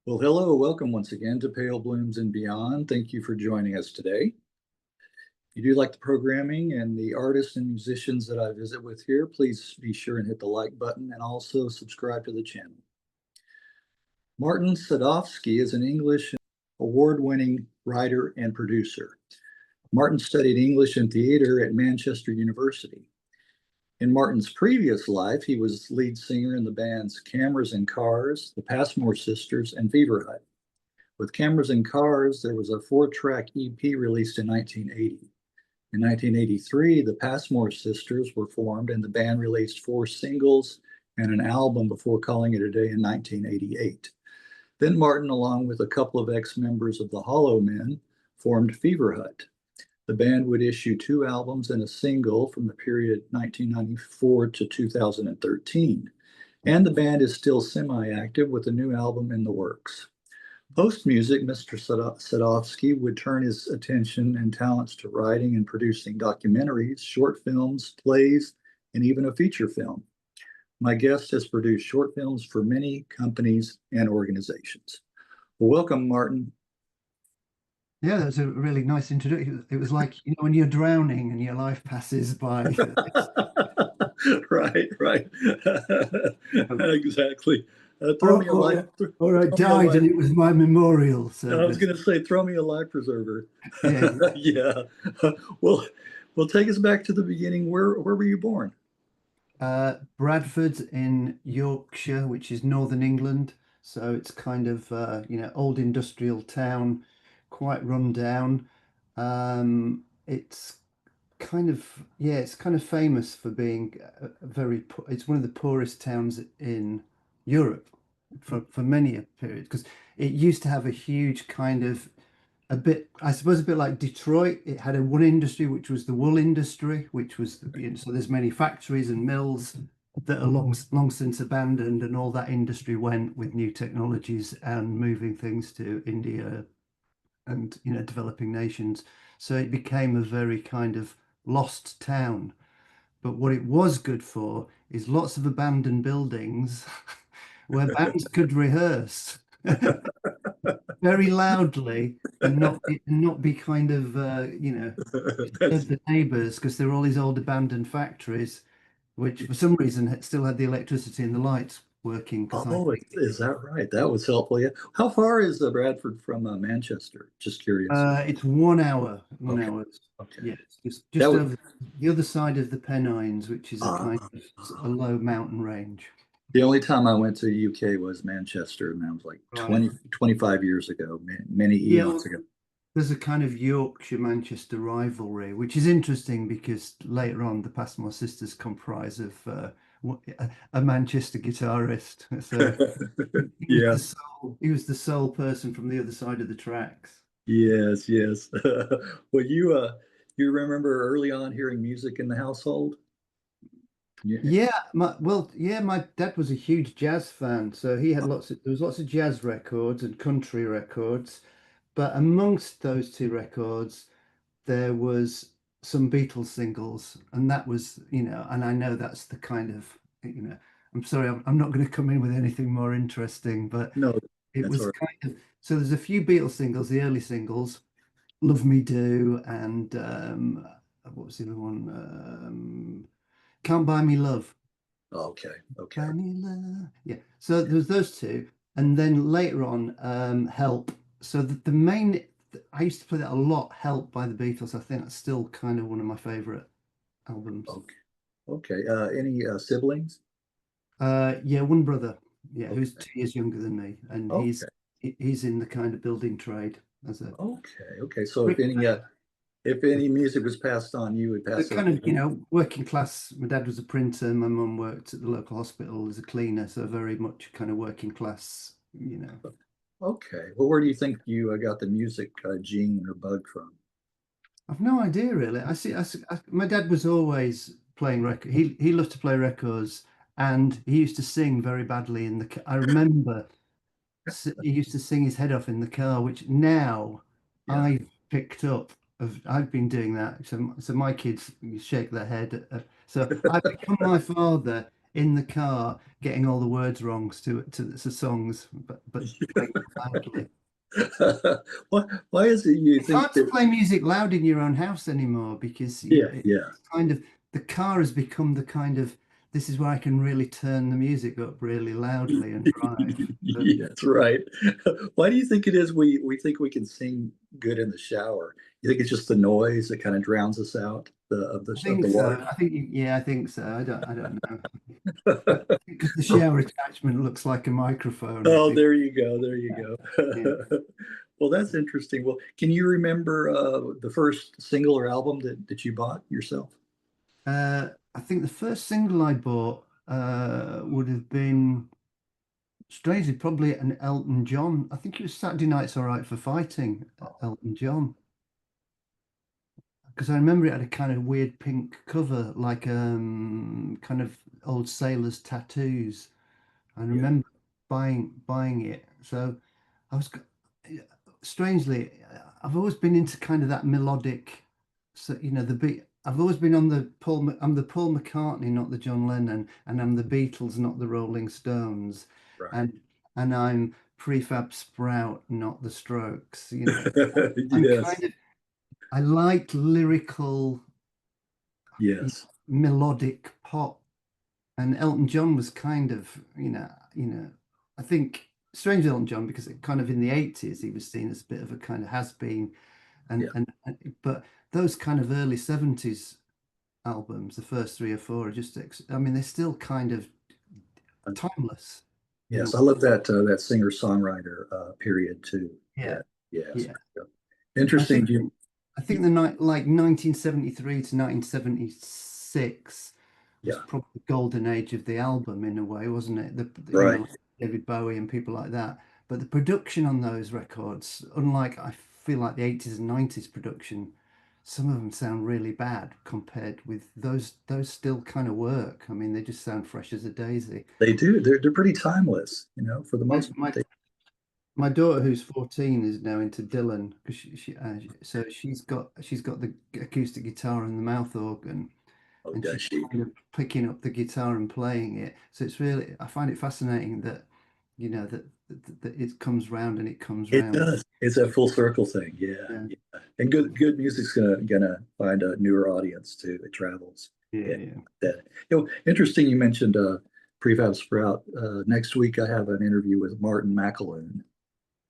Well, hello, welcome once again to Pale Blooms and Beyond. Thank you for joining us today. If you do like the programming and the artists and musicians that I visit with here, please be sure and hit the like button and also subscribe to the channel. Martin Sadofski is an English award-winning writer and producer. Martin studied English and theater at Manchester University. In Martin's previous life, he was lead singer in the bands Cameras and Cars, the Passmore Sisters, and Fever Hut. With Cameras and Cars, there was a four-track EP released in 1980. In 1983, the Passmore Sisters were formed and the band released four singles and an album before calling it a day in 1988. Then Martin, along with a couple of ex-members of the Hollow Men, formed Fever Hut. The band would issue two albums and a single from the period 1994 to 2013. And the band is still semi-active with a new album in the works. Post music, Mr. Sadofski would turn his attention and talents to writing and producing documentaries, short films, plays, and even a feature film. My guest has produced short films for many companies and organizations. Well, welcome, Martin. Yeah, that was a really nice introduction. It was like, when you're drowning and your life passes by. Right. Exactly. Throw or, me a life. or, or I Throw me a died life. and it was my memorial I was service. going to say, throw me a life preserver. Yeah, Yeah. Well, well, take us back to the beginning. Where were you born? Bradford in Yorkshire, which is northern England. So it's kind of, old industrial town, quite run down. It's it's kind of famous for being it's one of the poorest towns in Europe for many a period because it used to have a huge kind of I suppose a bit like Detroit. It had a one industry, which was the wool industry, which was so there's many factories and mills that are long since abandoned, and all that industry went with new technologies and moving things to India and developing nations. So it became a very kind of lost town. But what it was good for is lots of abandoned buildings where bands could rehearse very loudly and not be kind of That's disturb the neighbours because there were all these old abandoned factories which for some reason still had the electricity and the lights working because I oh, think is that right? That was helpful. Yeah. How far is Bradford from Manchester? Just curious. it's 1 hour, one Okay. hour. Okay. Yeah, it's That just would. over the other side of the Pennines, which is a Uh, kind of a low mountain range. the only time I went to UK was Manchester, and that was like Right. 20, 25 years ago, many Yeah, eons well, ago. there's a kind of Yorkshire-Manchester rivalry, which is interesting because later on the Passmore Sisters comprise of a Manchester guitarist. So he was Yeah. the sole person from the other side of the tracks. Yes. Yes. Well, you remember early on hearing music in the household? Yeah. My dad was a huge jazz fan, so he had there was lots of jazz records and country records, but amongst those two records, there was some Beatles singles, and that was, and I know that's the kind of, I'm sorry, I'm not going to come in with anything more interesting, but No, it that's was all right. kind of, so there's a few Beatles singles, the early singles, Love Me Do, and what was the other one? Can't Buy Me Love. Okay. Okay. Buy Me Love. Yeah. So there was those two, and then later on, Help. So the main, I used to play that a lot. Help by the Beatles. I think that's still kind of one of my favorite albums. Okay. Okay. Any siblings? Yeah, one brother. Yeah, who's Okay. 2 years younger than me, and Okay. he's in the kind of building trade as a Okay. Okay. So bricklayer. if any music was passed on, you would The pass it kind on to of, him. working class. My dad was a printer. My mum worked at the local hospital as a cleaner, so very much kind of working class. Okay. Well, where do you think you got the music gene or bug from? I've no idea really. My dad was always playing record. He loved to play records, and he used to sing very badly in the. I remember he used to sing his head off in the car, which now Yeah. I've picked up. I've been doing that. So my kids shake their head. So I've become my father in the car getting all the words wrong to the songs, but playing it loudly. Why is it you It's think hard to that? play music loud in your own house anymore because Yeah, yeah. it's kind of the car has become the kind of this is where I can really turn the music up really loudly and drive. But Yeah, that's right. Why do you think it is we think we can sing good in the shower? You think it's just the noise that kind of drowns us out I of think the so. water? Yeah, I think so. I don't know. Because the shower attachment looks like a microphone, I Oh, think. there you go. There you Yeah, yeah. go. Well, that's interesting. Well, can you remember the first single or album that you bought yourself? I think the first single I bought would have been strangely probably an Elton John. I think it was Saturday Night's All Right for Fighting, Elton John. Because I remember it had a kind of weird pink cover, like kind of old sailors' tattoos. I Yeah. remember buying it. So I was strangely, I've always been into kind of that melodic, so the beat. I've always been on the I'm the Paul McCartney, not the John Lennon, and I'm the Beatles, not the Rolling Stones, Right. and I'm Prefab Sprout, not the Strokes. I'm Yes. kind of I like lyrical, Yes. melodic pop, and Elton John was kind of, I think strange Elton John because it kind of in the 80s he was seen as a bit of a kind of has been, Yeah. but those kind of early 70s albums, the first three or four are just, I mean, they're still kind of timeless in a Yes. way. I love that singer-songwriter period too. Yeah, Yeah. Yes. yeah. I Interesting. think the night like 1973 to 1976 was Yeah. probably the golden age of the album in a way, wasn't it? Right. Like David Bowie and people like that. But the production on those records, unlike I feel like the 80s and 90s production, some of them sound really bad compared with those. Those still kind of work. I mean, they just sound fresh as a daisy. They do. They're pretty timeless, for the My most part. my My daughter, who's 14, is now into Dylan because so she's got the acoustic guitar and the mouth organ, Oh, and does she's she? kind of picking up the guitar and playing it. So it's really I find it fascinating that that it comes round and it comes It round. does. It's a full circle thing. Yeah. Yeah, Yeah. And good music's gonna find a newer audience too. It travels. yeah, Yeah. yeah. That interesting you mentioned Prefab Sprout. Next week I have an interview with Martin McAloon.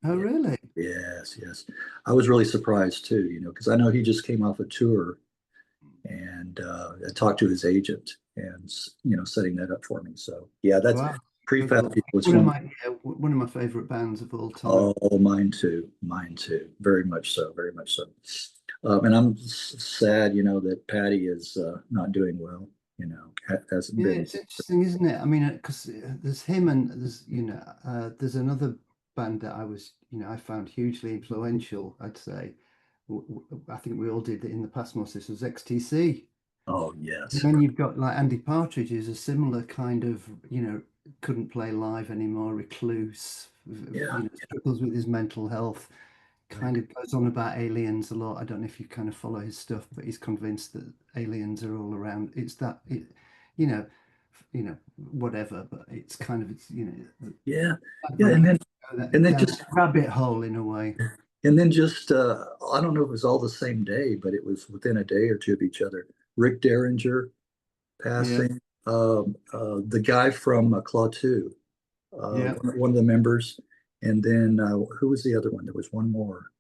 Oh, Yeah. really? Yes, yes. I was really surprised too, because I know he just came off a tour and I talked to his agent and setting that up for me. So yeah, that's Wow, so Prefab cool. was One of one. my one of my favorite bands of all time. Oh, mine too. Mine too. Very much so. Very much so. And I'm sad, that Patty is not doing well. Hasn't Yeah, been. it's interesting, isn't it? I mean, because there's him and there's another band that I found hugely influential, I'd say. I think we all did it in the Passmore Sisters, XTC. Oh, And yes. then you've got like Andy Partridge, who's a similar kind of, couldn't play live anymore, recluse, Yeah. struggles with his mental health, Right. kind of goes on about aliens a lot. I don't know if you kind of follow his stuff, but he's convinced that aliens are all around. It's that you know, whatever. But it's kind of Yeah. Yeah. where you go And then down just that rabbit hole in a way. I don't know if it was all the same day, but it was within a day or two of each other. Rick Derringer Yeah, passing, the guy from Claw 2, yeah, one of the members, and then who was the other one? There was one more.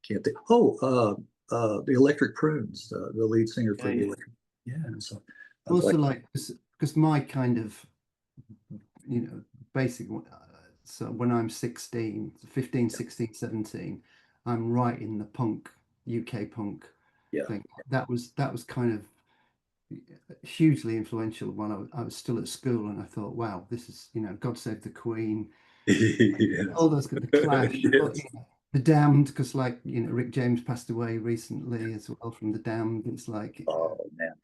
Can't think. Oh, the Electric Prunes, the lead singer for yeah, the yeah. Electric. Yeah, so I was Also, like, like, because my kind of basic. So when I'm 16, 15, 16, 17, I'm right in the punk, UK punk yeah, thing. That was kind of hugely influential when I was still at school, and I thought, wow, this is God Save the Queen, yes, all those the Clash, yes. the Damned, because like Rick James passed away recently as well from the Damned. It's like Oh man,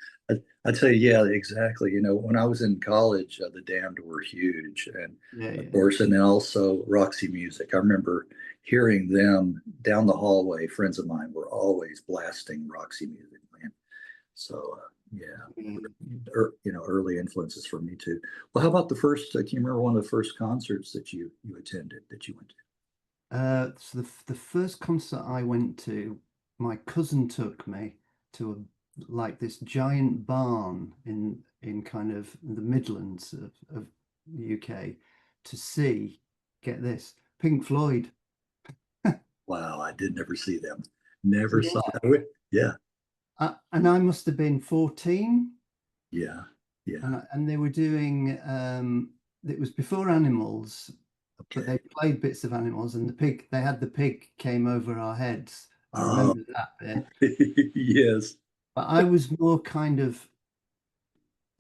I'd say yeah, exactly. When I was in college, the Damned were huge, and yeah, of yeah, course, and then also Roxy Music. I remember hearing them down the hallway. Friends of mine were always blasting Roxy Music, man. So Yeah. Mm. Early influences for me too. Well, how about the first, can you remember one of the first concerts that you attended, that you went to? So the first concert I went to, my cousin took me to like this giant barn in kind of the Midlands of the UK to see, get this, Pink Floyd. Wow, I did never see them. Never saw Yeah. it. Yeah, And I must have been 14, yeah, yeah. and they were doing it was before Animals, but Okay. they played bits of Animals, and they had the pig came over our heads. I Oh, remember that bit. yes. But I was more kind of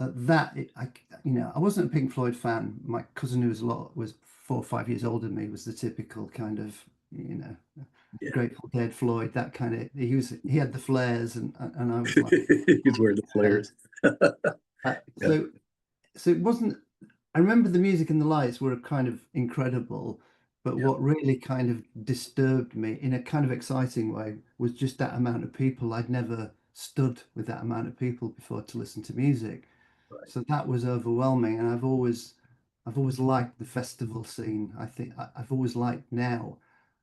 at that. I wasn't a Pink Floyd fan. My cousin, who was 4 or 5 years older than me, was the typical kind of, you know, Yeah. Grateful Dead, Floyd, that kind of. He had the flares, and I was like, He's wearing the flares. flares. Uh, Yeah, so so it wasn't. I remember the music and the lights were kind of incredible, but yeah, what really kind of disturbed me in a kind of exciting way was just that amount of people. I'd never stood with that amount of people before to listen to music. right, So that was overwhelming, and I've always liked the festival scene. I think I've always liked now.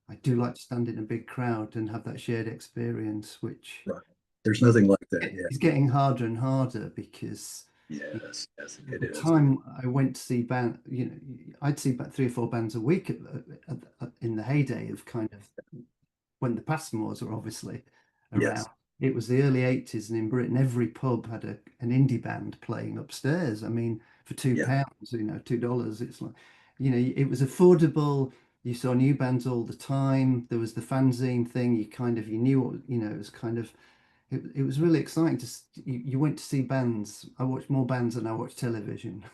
I do like to stand in a big crowd and have that shared experience, which right. There's is nothing like that. Yeah. is getting harder and harder because Yes, yes, at it the is. time I went to see I'd see about 3 or 4 bands a week in the heyday of kind of when the Passmores were obviously around. Yes. It was the early 80s, and in Britain, every pub had an indie band playing upstairs. I mean, for Yeah. £2, $2, it's like, it was affordable. You saw new bands all the time. There was the fanzine thing. You knew what, it was kind of, it was really exciting you went to see bands. I watched more bands than I watched television.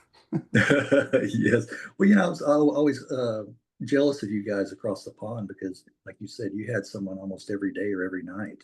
Yes. Well, I was always jealous of you guys across the pond because, like you said, you had someone almost every day or every night,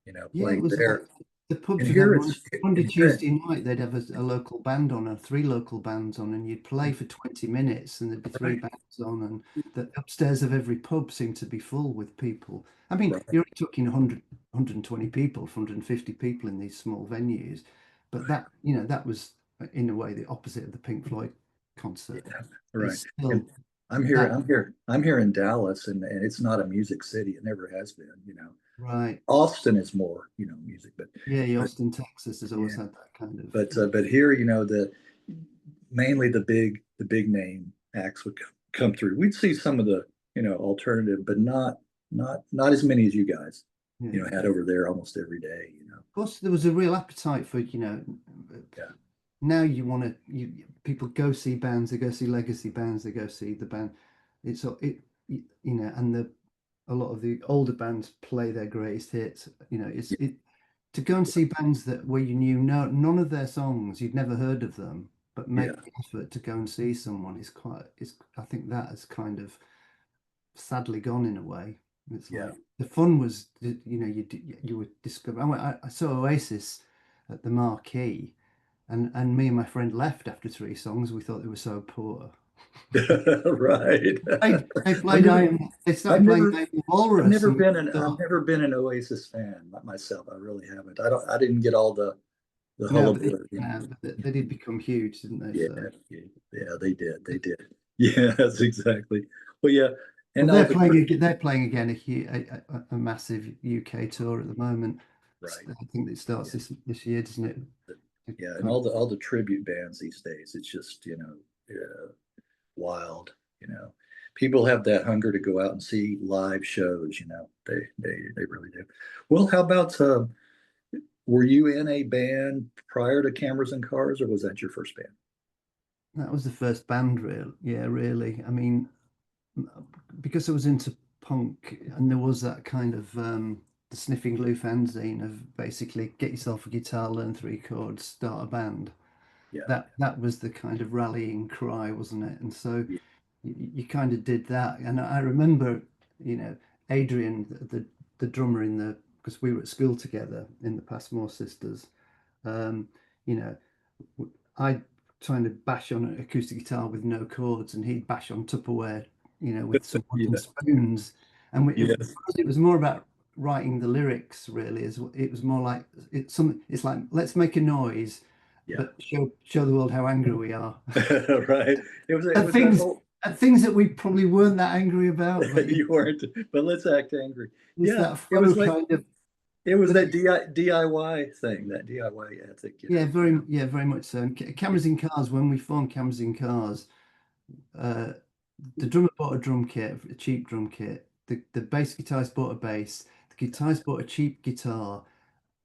Yeah, it playing was like there. the And pubs would have here it's, Monday, and here, Tuesday night, they'd have a local band on, or three local bands on, and you'd play for 20 minutes, and there'd be three right, bands on, and the upstairs of every pub seemed to be full with people. I mean, right, you're talking 120 people, 150 people in these small venues, but right. that was in a way the opposite of the Pink Floyd Yeah, concert. right. It's And still I'm here, that, I'm here, I'm here in Dallas, and it's not a music city. It never has been. right. Austin is more, music, Yeah, but Austin, Texas has always yeah, had that kind of, but here, the mainly the big name acts would come through. We'd see some of the, alternative, but not as many as you guys, yeah. had over there almost every day. Plus, there was a real appetite for, Yeah, now you want to, people go see bands, they go see legacy bands, they go see the band. It's and a lot of the older bands play their greatest hits. yeah, To go and see bands that where you knew none of their songs, you'd never heard of them, but yeah, make the effort to go and see someone is I think that has kind of sadly gone in a way. It's yeah. like the fun was, you would discover. I saw Oasis at the Marquee, and me and my friend left after 3 songs. We thought they were so poor. Right. I've never, They started I've playing never, I Am the I've Walrus, never and we been an, I've thought, never been an Oasis fan myself. I really haven't. I didn't get all the no, but hullabaloo. they did become huge, didn't they? Yeah, So, yeah, yeah, they did. They did. Yes, exactly. Well, yeah, well, and all the they're playing again a massive UK tour at the moment. right. I think it starts Yeah, this year, doesn't it? It yeah, and kind all the tribute bands these days, it's just wild. You know, People have that hunger to go out and see live shows. They really do. Well, how about were you in a band prior to Cameras and Cars, or was that your first band? that was the first band, real, yeah, really. I mean, because I was into punk, and there was that kind of the Sniffing Glue fanzine of basically get yourself a guitar, learn 3 chords, start a band. Yeah, That was the kind of rallying cry, wasn't it? And so yeah, you kind of did that. And I remember, Adrian, the drummer in the because we were at school together in the Passmore Sisters. Um, you know, I'd trying to bash on an acoustic guitar with no chords, and he'd bash on Tupperware, with some wooden yeah, spoons. And yes, it was more about writing the lyrics really. It was more like it's like let's make a noise, Yeah. but show the world how angry we are. Right. It At was that things whole at things that we probably weren't that angry about, but you weren't, but let's act angry. it's Yeah, that flow kind of. it was But that it, DIY thing, that DIY ethic, you know. yeah, very much so. And Cameras in Cars, when we formed Cameras in Cars, uh, the drummer bought a drum kit, a cheap drum kit. The bass guitarist bought a bass. The guitarist bought a cheap guitar,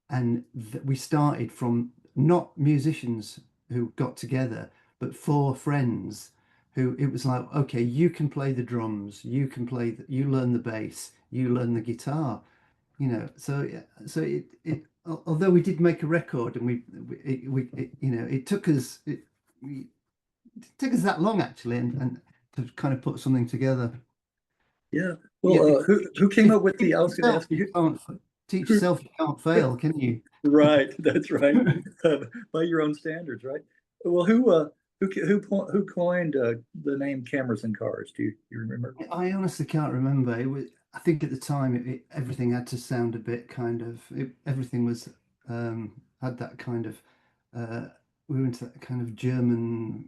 and we started from not musicians who got together, but four friends who it was like, okay, you can play the drums, you can play, you learn the bass, you learn the guitar, so although we did make a record and it took us it took us that long actually and to kind of put something together. Yeah. Yeah, Well, who came up with I was going to yourself, ask you you, can't teach who, yourself, you can't fail, can you? right, that's right. By your own standards, right? Well, who coined the name cameras and cars? Do you remember? I honestly can't remember. It was, I think at the time, everything had to sound a bit kind of, everything was, had that kind of, uh, we were into that kind of German,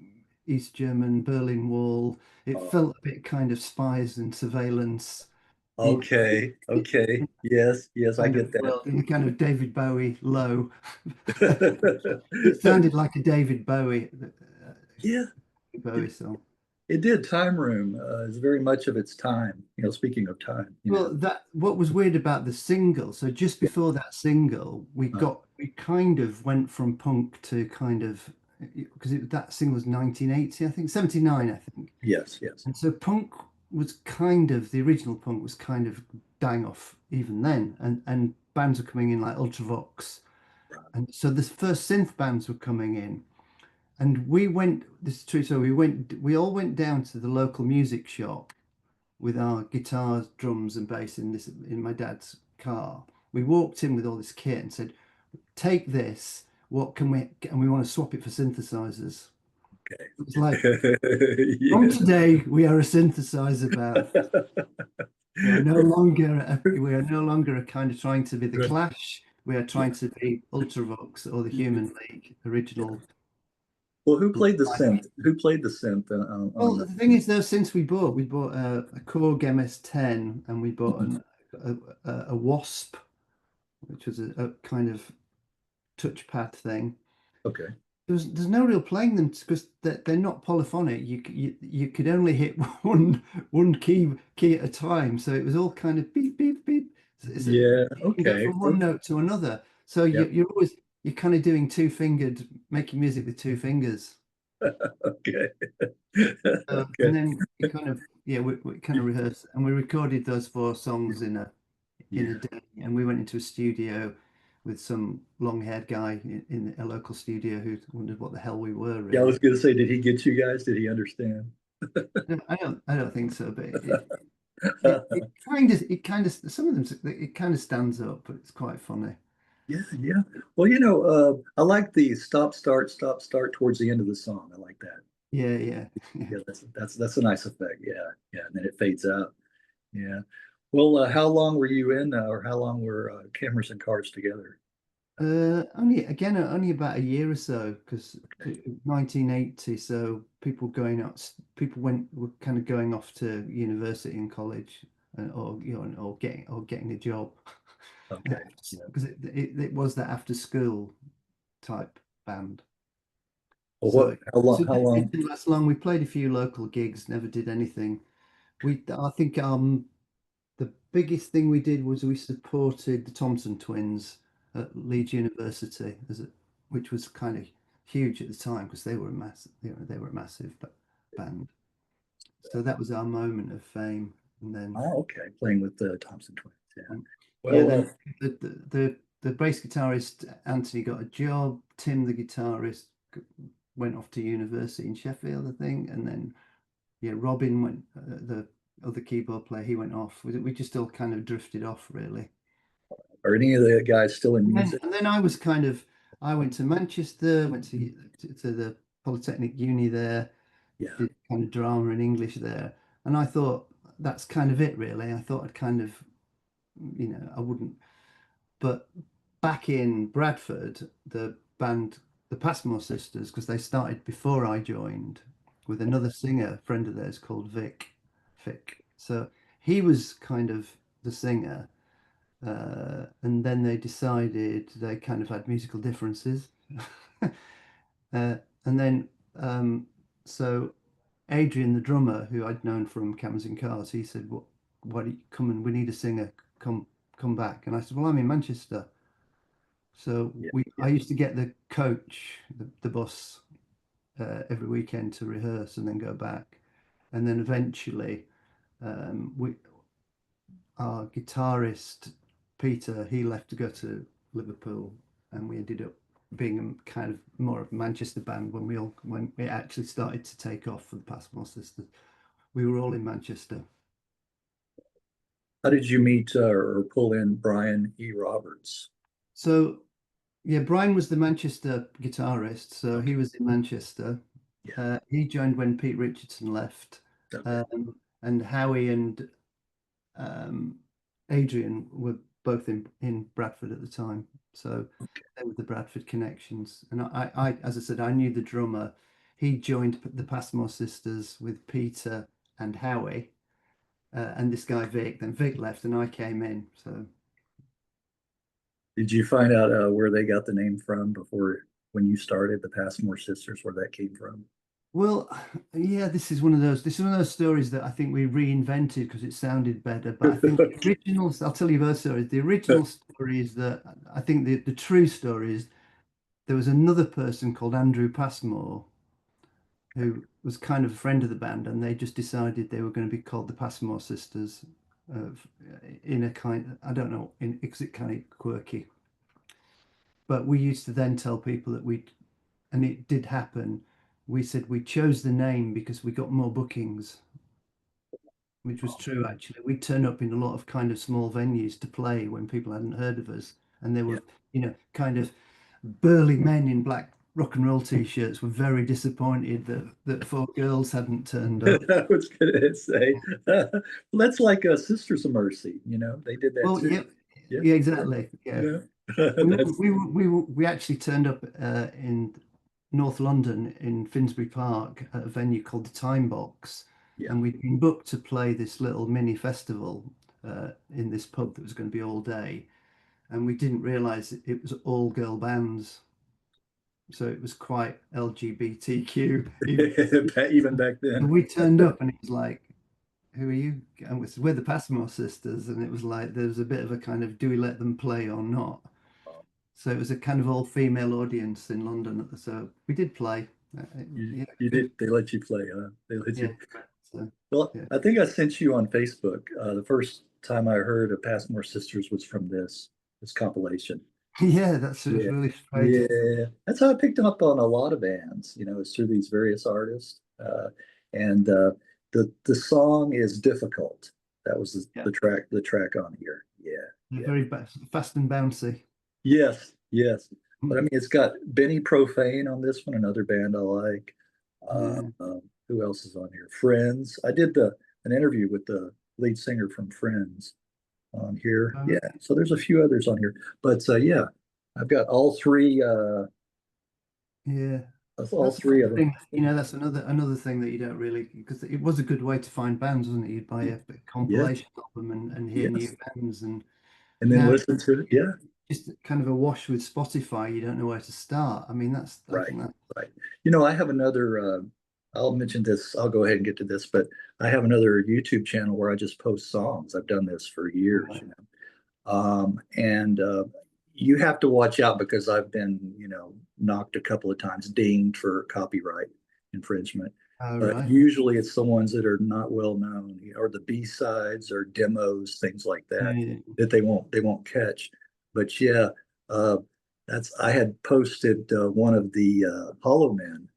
East German Berlin Wall. It Uh, felt a bit kind of spies and surveillance in, okay, okay. in Yes, yes, I kind get of that. world, in a kind of David Bowie low. It sounded like a Yeah, it, Bowie song. it did. Time Room is very much of its time. You know, speaking of time, you know. Well, that what was weird about the single. So just Yeah. before that single, Uh, we kind of went from punk to kind of because that single was 1980, I think 79, I think. yes, yes. And so punk was kind of the original punk was kind of dying off even then, and bands were coming in like Ultravox, and so the first synth bands were coming in, and we went. This is true. So we all went down to the local music shop with our guitars, drums, and bass in my dad's car. We walked in with all this kit and said, "Take this. What can we?" And we want to swap it for synthesizers. It's like from Yeah. today we are a synthesizer band. We are no longer a kind of trying to be the Clash. We are Yeah. trying to be Ultravox or the Human League original. Well, who played the synth? Who played the synth Well, on the thing is, though, since we bought a Korg MS-10 and we bought the? a Wasp, which was a kind of touchpad thing. Okay. There's no real playing them because they're not polyphonic. You could only hit one key at a time, so it was all kind of beep beep beep. Yeah. You can go Okay. from one note to another. So Yep. you're kind of doing making music with two fingers. Okay. And Okay. then we kind of we kind of rehearsed and we recorded those four songs in a Yeah. day, and we went into a studio with some long-haired guy in a local studio who wondered what the hell we were Yeah. I was really. gonna say, did he get you guys? Did he understand? I don't think so, but it kind of some of them it kind of stands up, but it's quite funny. Yeah. Yeah. Well, I like the stop, start towards the end of the song. I like that. Yeah, yeah, yeah. Yeah. That's a nice effect. Yeah. Yeah. And then it fades out. Yeah. Well, how long were you in, or how long were cameras and cars together? Only about a year or so because 1980. So people were kind of going off to university and college, or or getting a job, Okay. Yeah. because it was that after school type band. Well, So how long? How it long? didn't last long. We played a few local gigs, never did anything. I think the biggest thing we did was we supported the Thompson twins at Leeds University which was kind of huge at the time because they were a massive, they were a massive band. So that was our moment of fame. And then, Oh, okay. Playing with the Thompson twins. Yeah. yeah, Well, then the bass guitarist Anthony got a job. Tim, the guitarist, went off to university in Sheffield, I think, and then yeah, Robin went. The other keyboard player, he went off. We just all kind of drifted off, really. are any of the guys still in music? And then I went to Manchester, went to the Polytechnic Uni there, Yeah. did kind of drama and English there, and I thought that's kind of it, really. I thought I'd kind of I wouldn't. But back in Bradford, the band, the Passmore Sisters, because they started before I joined with another singer, friend of theirs called Vic. So he was kind of the singer. And then they decided they kind of had musical differences. And then, so Adrian, the drummer, who I'd known from Cameras and Cars, he said, "What? Why do you come and we need a singer. Come back." And I said, "Well, I'm in Manchester." So Yeah, I yeah. used to get the coach, the bus, every weekend to rehearse and then go back. And then eventually, we our guitarist Peter, he left to go to Liverpool, and we ended up being a kind of more of a Manchester band when it actually started to take off for the Passmore Sisters. We were all in Manchester. How did you meet or pull in Brian E. Roberts? So yeah, Brian was the Manchester guitarist, so Okay. he was in Manchester. Yeah. He joined when Pete Richardson left, Okay. and Howie and um, Adrian were both in Bradford at the time, so Okay. they were the Bradford connections. And as I said, I knew the drummer. He joined the Passmore Sisters with Peter and Howie, and this guy Vic. Then Vic left, and I came in. So Did you find out where they got the name from before when you started the Passmore Sisters, where that came from? well, yeah, this is one of those. This is one of those stories that I think we reinvented because it sounded better. But I think the original. I'll tell you both stories. The original story is that I think the true story is there was another person called Andrew Passmore who was kind of a friend of the band, and they just decided they were going to be called the Passmore Sisters. In a kind, I don't know, because it kind of quirky. But we used to then tell people that and it did happen. We said we chose the name because we got more bookings, which was true actually. We turned up in a lot of kind of small venues to play when people hadn't heard of us, and they Yeah. were, kind of burly men in black rock and roll t-shirts were very disappointed that four girls hadn't turned up. I was gonna say that's like Sisters of Mercy, they did that Well, too. yeah, Yeah, yeah, yeah, exactly. Yeah, yeah. we That's we actually turned up in North London in Finsbury Park at a venue called the Time Box, yeah. and we'd been booked to play this little mini festival in this pub that was going to be all day, and we didn't realise it was all girl bands, so it was quite LGBTQ. Even back then. And we turned up, and it was like, "Who are you?" And we said, "We're the Passmore Sisters," and it was like there was a bit of a kind of, "Do we let them play or not?" So it was a kind of all-female audience in London. So we did play. You Yeah, you good. did they let you play, huh? They let Yeah. you. So Well, yeah, I think I sent you on Facebook. The first time I heard of Passmore Sisters was from this compilation. yeah, that's Yeah. really strange. Yeah. That's how I picked up on a lot of bands, is through these various artists. And the song is difficult. That was Yeah, the track on here. Yeah. they're Yeah. very fast and bouncy. Yes, yes. But I Mm. mean, it's got Benny Profane on this one, another band I like. Yeah. Who else is on here? Friends. I did an interview with the lead singer from Friends on here. Oh, Yeah, so there's a few others on here, but yeah, I've got yeah. all That's three another of them. thing, that's another thing that you don't really, because it was a good way to find bands, wasn't it? You'd buy a Yes, compilation album and hear new yes, bands, and and then now listen to it. Yeah, just kind of a wash with Spotify. You don't know where to start. I mean, I right, think that. right. I have another. I'll mention this. I'll go ahead and get to this, but I have another YouTube channel where I just post songs. I've done this for years. And you have to watch out because I've been, knocked a couple of times, dinged for copyright infringement. Oh, But right. usually it's the ones that are not well known, or the B-sides or demos, things like that, Yeah. that they won't catch. But yeah, uh, I had posted one of the Hollow Men.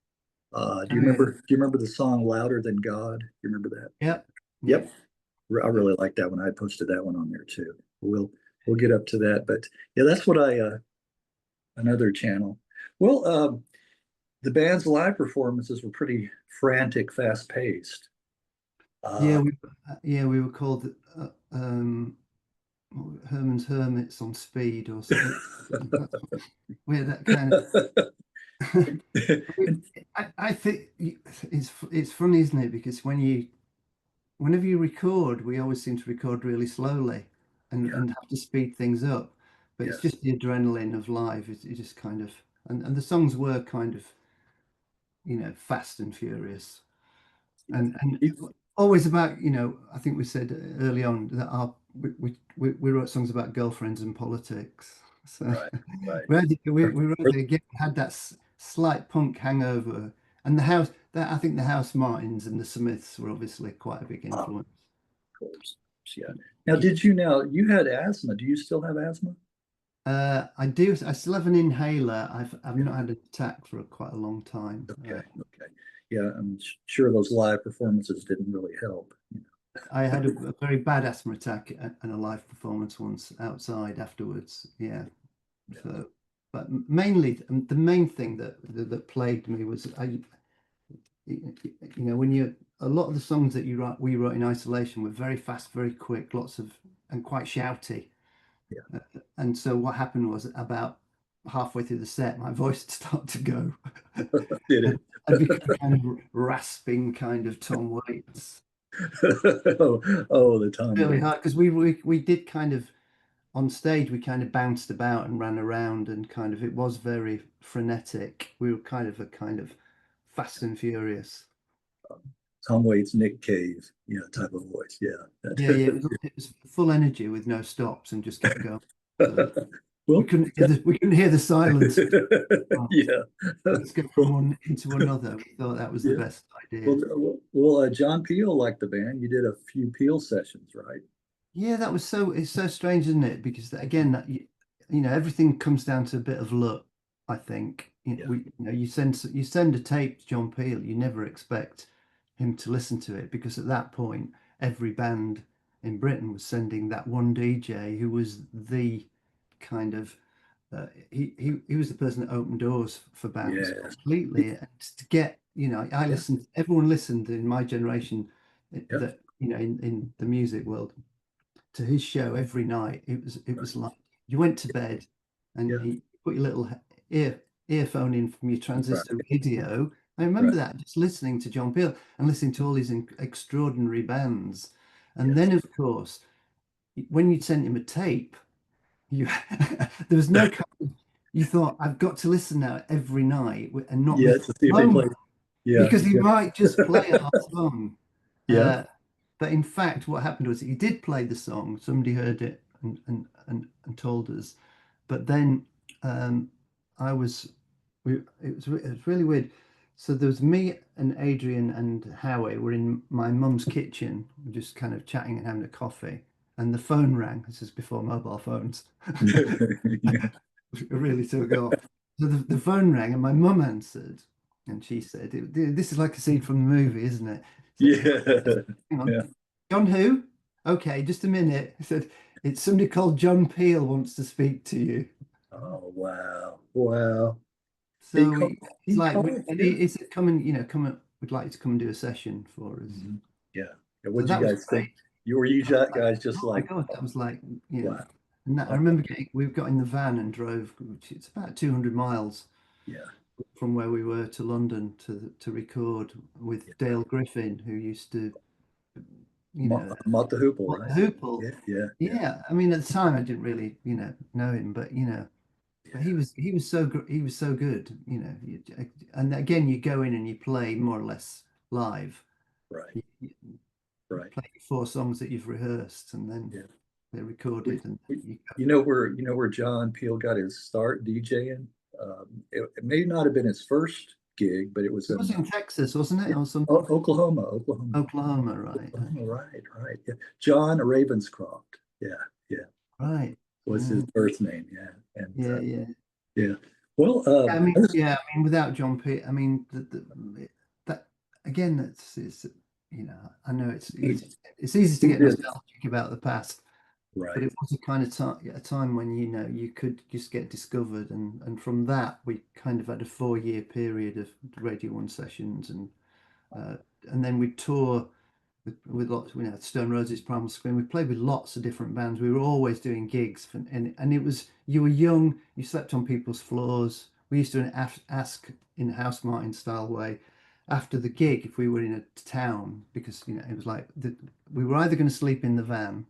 Do you Oh, yeah. remember? Do you remember the song "Louder Than God"? You remember that? Yep. Yep. Yep. I really like that one. I posted that one on there too. We'll get up to that, but yeah, that's what I another channel. Well, the band's live performances were pretty frantic, fast paced. Yeah, Uh, we yeah we were called. Uh, um, Herman's Hermits on speed or something. That's where that kind of. I think it's funny, isn't it? Because whenever you record, we always seem to record really slowly Yeah, and have to speed things up. But it's yes. just the adrenaline of live. It just kind of and the songs were kind of fast and furious Yeah. and You- always about I think we said early on that we wrote songs about girlfriends and politics. So Right, right. we wrote it again, had that slight punk hangover, and the house that I think the House Martins and the Smiths were obviously quite a big Of influence. course. Yeah. Now, you had asthma? Do you still have asthma? I do. I still have an inhaler. I've Yeah. not had an attack for quite a long time. Okay. Okay. Yeah, I'm sure those live performances didn't really help. I had a very bad asthma attack and a live performance once outside afterwards. Yeah. Yeah. So, but mainly the main thing that plagued me was when you a lot of the songs that we wrote in isolation were very fast, very quick, lots of and quite shouty. Yeah. And so what happened was about halfway through the set, my voice would start to go Did and it? I'd become kind of rasping, kind of Tom Waits. Oh, oh, the Tom Really Waits. hard because we did kind of on stage we kind of bounced about and ran around and kind of it was very frenetic. We were kind of fast and furious. Tom Waits, Nick Cave, type of voice. Yeah. Yeah, it was full energy with no stops and just kept going. So Well, we couldn't hear the silence. Oh, yeah. let's go from Well, one into another. We thought that was the yeah. best idea. John Peel liked the band. You did a few Peel sessions, right? Yeah, that was it's so strange, isn't it? Because again, everything comes down to a bit of luck, I think. Yeah. You send a tape to John Peel, you never expect him to listen to it because at that point, every band in Britain was sending that one DJ who was the kind of he was the person that opened doors for bands Yes. completely. And to get, I Yeah. listened, everyone listened in my generation Yeah. that in the music world to his show every night. It Right. was like you went to bed and Yeah. he put your little earphone in from your Right. transistor radio. I remember Right. that just listening to John Peel and listening to all these extraordinary bands. And Yes. then, of course, when you'd sent him a tape, you there was no kind of, you thought I've got to listen now every night and not Yeah. miss To see a if they play. moment Yeah. because he Yeah. might just play our song. Yeah. Uh, but in fact, what happened was he did play the song. Somebody heard it and told us. But then I was, it was really weird. So there was me and Adrian and Howie were in my mum's kitchen, just kind of chatting and having a coffee. And the phone rang. This is before mobile phones. Yeah. It really took off. So the phone rang and my mum answered. And she said, "This is like a scene from the movie, isn't it?" So, Yeah. hang on. Yeah. John who? Okay, just a minute. He said, it's somebody called John Peel wants to speak to you. Oh, wow. Wow. He So called. he's He like, called. and Yeah. is it coming, we'd like you to come and do a session for us. Mhm. Yeah. Yeah. So What'd you that was guys think? great. Were you I was like, guys just oh my like, God, that was like, wow. and that, I Oh, remember we got in the van and drove, it's about 200 miles yeah. from where we were to London to record with Dale Griffin, who used to, you know, Mott the Hoople, what the right? Hoople. Yeah. Yeah. Yeah. Yeah, I mean, at the time I didn't really, know him, but but Yeah. he was so good. He was so good, and again, you go in and you play more or less live. Right. You Right. play 4 songs that you've rehearsed, and then Yeah. they're We, recorded, and we, you go. you know where John Peel got his start DJing. It may not have been his first gig, but it was It was in in Texas, wasn't it, or something? Oklahoma. Oklahoma. Oklahoma, right? Oklahoma. Right. Right. Yeah. John Ravenscroft. Yeah. Yeah. Right. Was his Yeah, birth name. Yeah. And yeah, yeah. yeah. Well, I mean, without John Pitt, I mean, that again, I know he, it's easy to he get did. nostalgic about the past, but Right. it was a kind of time, a time when you could just get discovered, and from that we kind of had a 4-year period of Radio One sessions, uh, and then we'd tour with lots, Stone Roses, Primal Scream. We played with lots of different bands. We were always doing gigs, and it was, you were young, you slept on people's floors. We used to ask in House Martin style way after the gig if we were in a town, because it was like we were either going to sleep in the van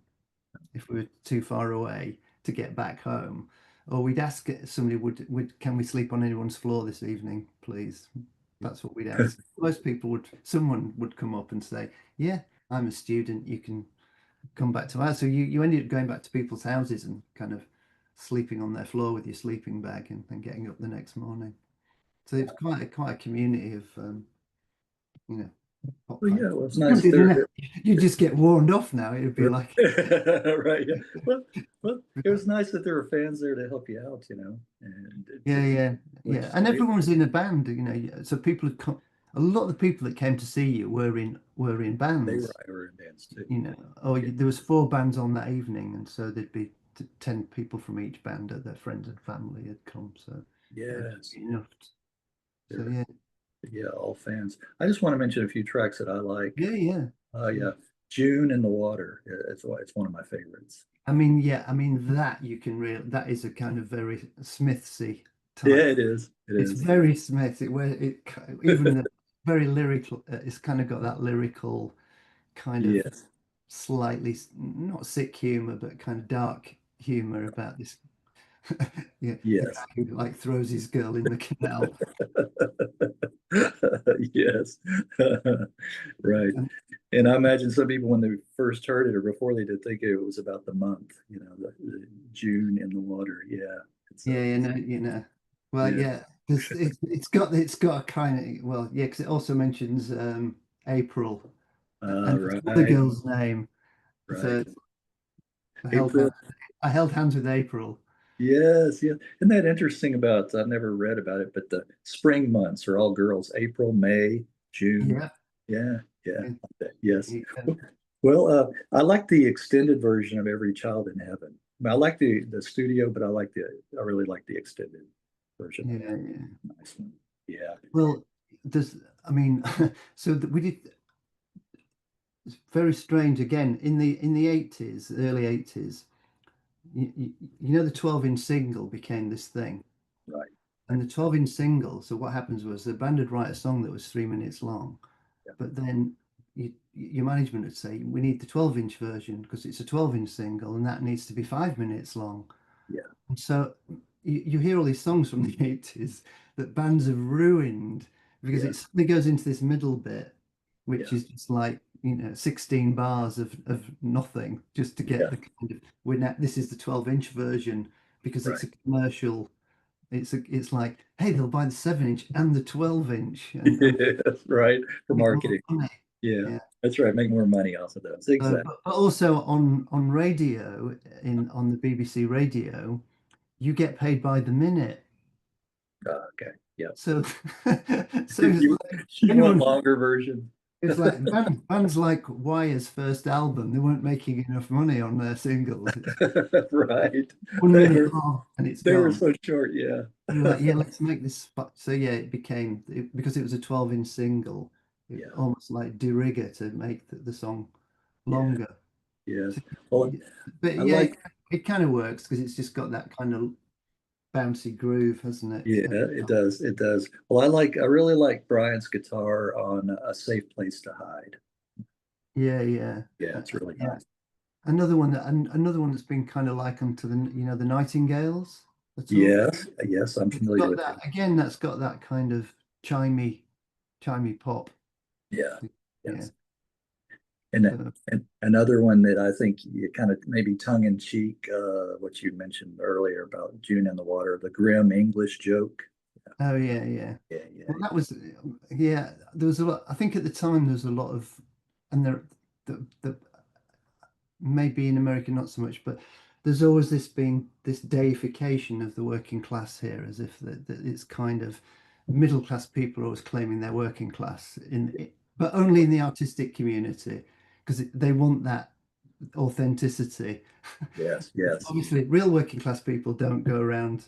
if we were too far away to get back home, or we'd ask somebody, would can we sleep on anyone's floor this evening, please? That's what we'd ask. Most people someone would come up and say, yeah, I'm a student, you can come back to ours. So you ended up going back to people's houses and kind of sleeping on their floor with your sleeping bag and then getting up the next morning. So it's quite a community of you know pop Well, fans. yeah, well, it's You nice didn't there. you just get warmed off now. It'd be like Right. Yeah. Well, it was nice that there were fans there to help you out, and yeah, yeah, yeah. which And everyone's in a band, so people had come, a lot of the people that came to see you were in they were bands. in bands too. Yeah. There was 4 bands on that evening, and so there'd be 10 people from each band, their friends and family had come, so that would Yes. be enough. So They're, yeah, yeah, all fans. I just want to mention a few tracks that I like. yeah, yeah. Yeah, June in the Water. It's one of my favorites. I mean, yeah, I mean that you can real that is a kind of very Smithsy Yeah, type. it is. It It's is. very Smith. Even the very lyrical. It's kind of got that lyrical kind of Yes. slightly not sick humor, but kind of dark humor about this. Yeah, the guy Yes. who like throws his girl in the canal. Yes. Right. And And I imagine some people, when they first heard it or before they did, think it was about the month, the June in the water. Yeah. It's yeah, well, yeah. yeah, because it's got a kind of, well, yeah, because it also mentions April and the Right. girl's name. Right. So I held hands. April. I held hands with April. Yes. Yeah. Isn't that interesting about, I've never read about it, but the spring months are all girls, April, May, June. Yeah, Yeah. Yeah. yeah, Yes. yeah, Well, I like the extended version of Every Child in Heaven. I like the studio, but I really like the extended version of yeah, that. yeah. Nice one. Yeah. Well, I mean, so we did. It's very strange. Again, in the 80s, early 80s, the 12-inch single became this thing. Right. And the 12-inch single, so what happens was the band would write a song that was 3 minutes long, Yeah. but then your management would say, we need the 12-inch version because it's a 12-inch single and that needs to be 5 minutes long. Yeah. And so you hear all these songs from the 80s that bands have ruined because Yeah. it suddenly goes into this middle bit, which Yeah. is just like, 16 bars of nothing just to get Yeah. the kind of, this is the 12-inch version because it's Right. a commercial. It's like, hey, they'll buy the 7-inch and the 12-inch and Right. For make more marketing. money. Yeah. Yeah. That's right. Make more money off of those. Exactly. But also on radio, on the BBC radio, you get paid by the minute. Okay. Yeah. So so it's You, like you want anyone, longer version? it's like bands like Wire's first album, they weren't making enough money on their singles. It's Right. one They minute were long and it's they were gone. so short. Yeah. You're like, yeah, let's make this spot. So yeah, because it was a 12-inch single, it Yeah. almost like de rigueur to make the song Yeah. longer. Yes. So, Well, but I yeah, like. it kind of works because it's just got that kind of bouncy groove, hasn't it? Yeah, it does. It does. Well, I really like Brian's guitar on A Safe Place to Hide. Yeah, yeah, Yeah, it's really yeah. nice. Another one that's been kind of likened to the Nightingales at all. Yes, yes, I'm It's familiar got with that it. again. That's got that kind of chimey pop. Yeah, Yeah. yes. And, So, and another one that I think you kind of maybe tongue in cheek, what you mentioned earlier about June in the Water, the grim English joke. oh yeah, yeah. Yeah, yeah, Well, that was, yeah. There was a lot. I think at the time there was a lot of, and the maybe in America not so much, but there's always this deification of the working class here, as if that it's kind of middle class people are always claiming they're working class but only in the artistic community because they want that authenticity. yes, yes, Obviously, real working class people don't go around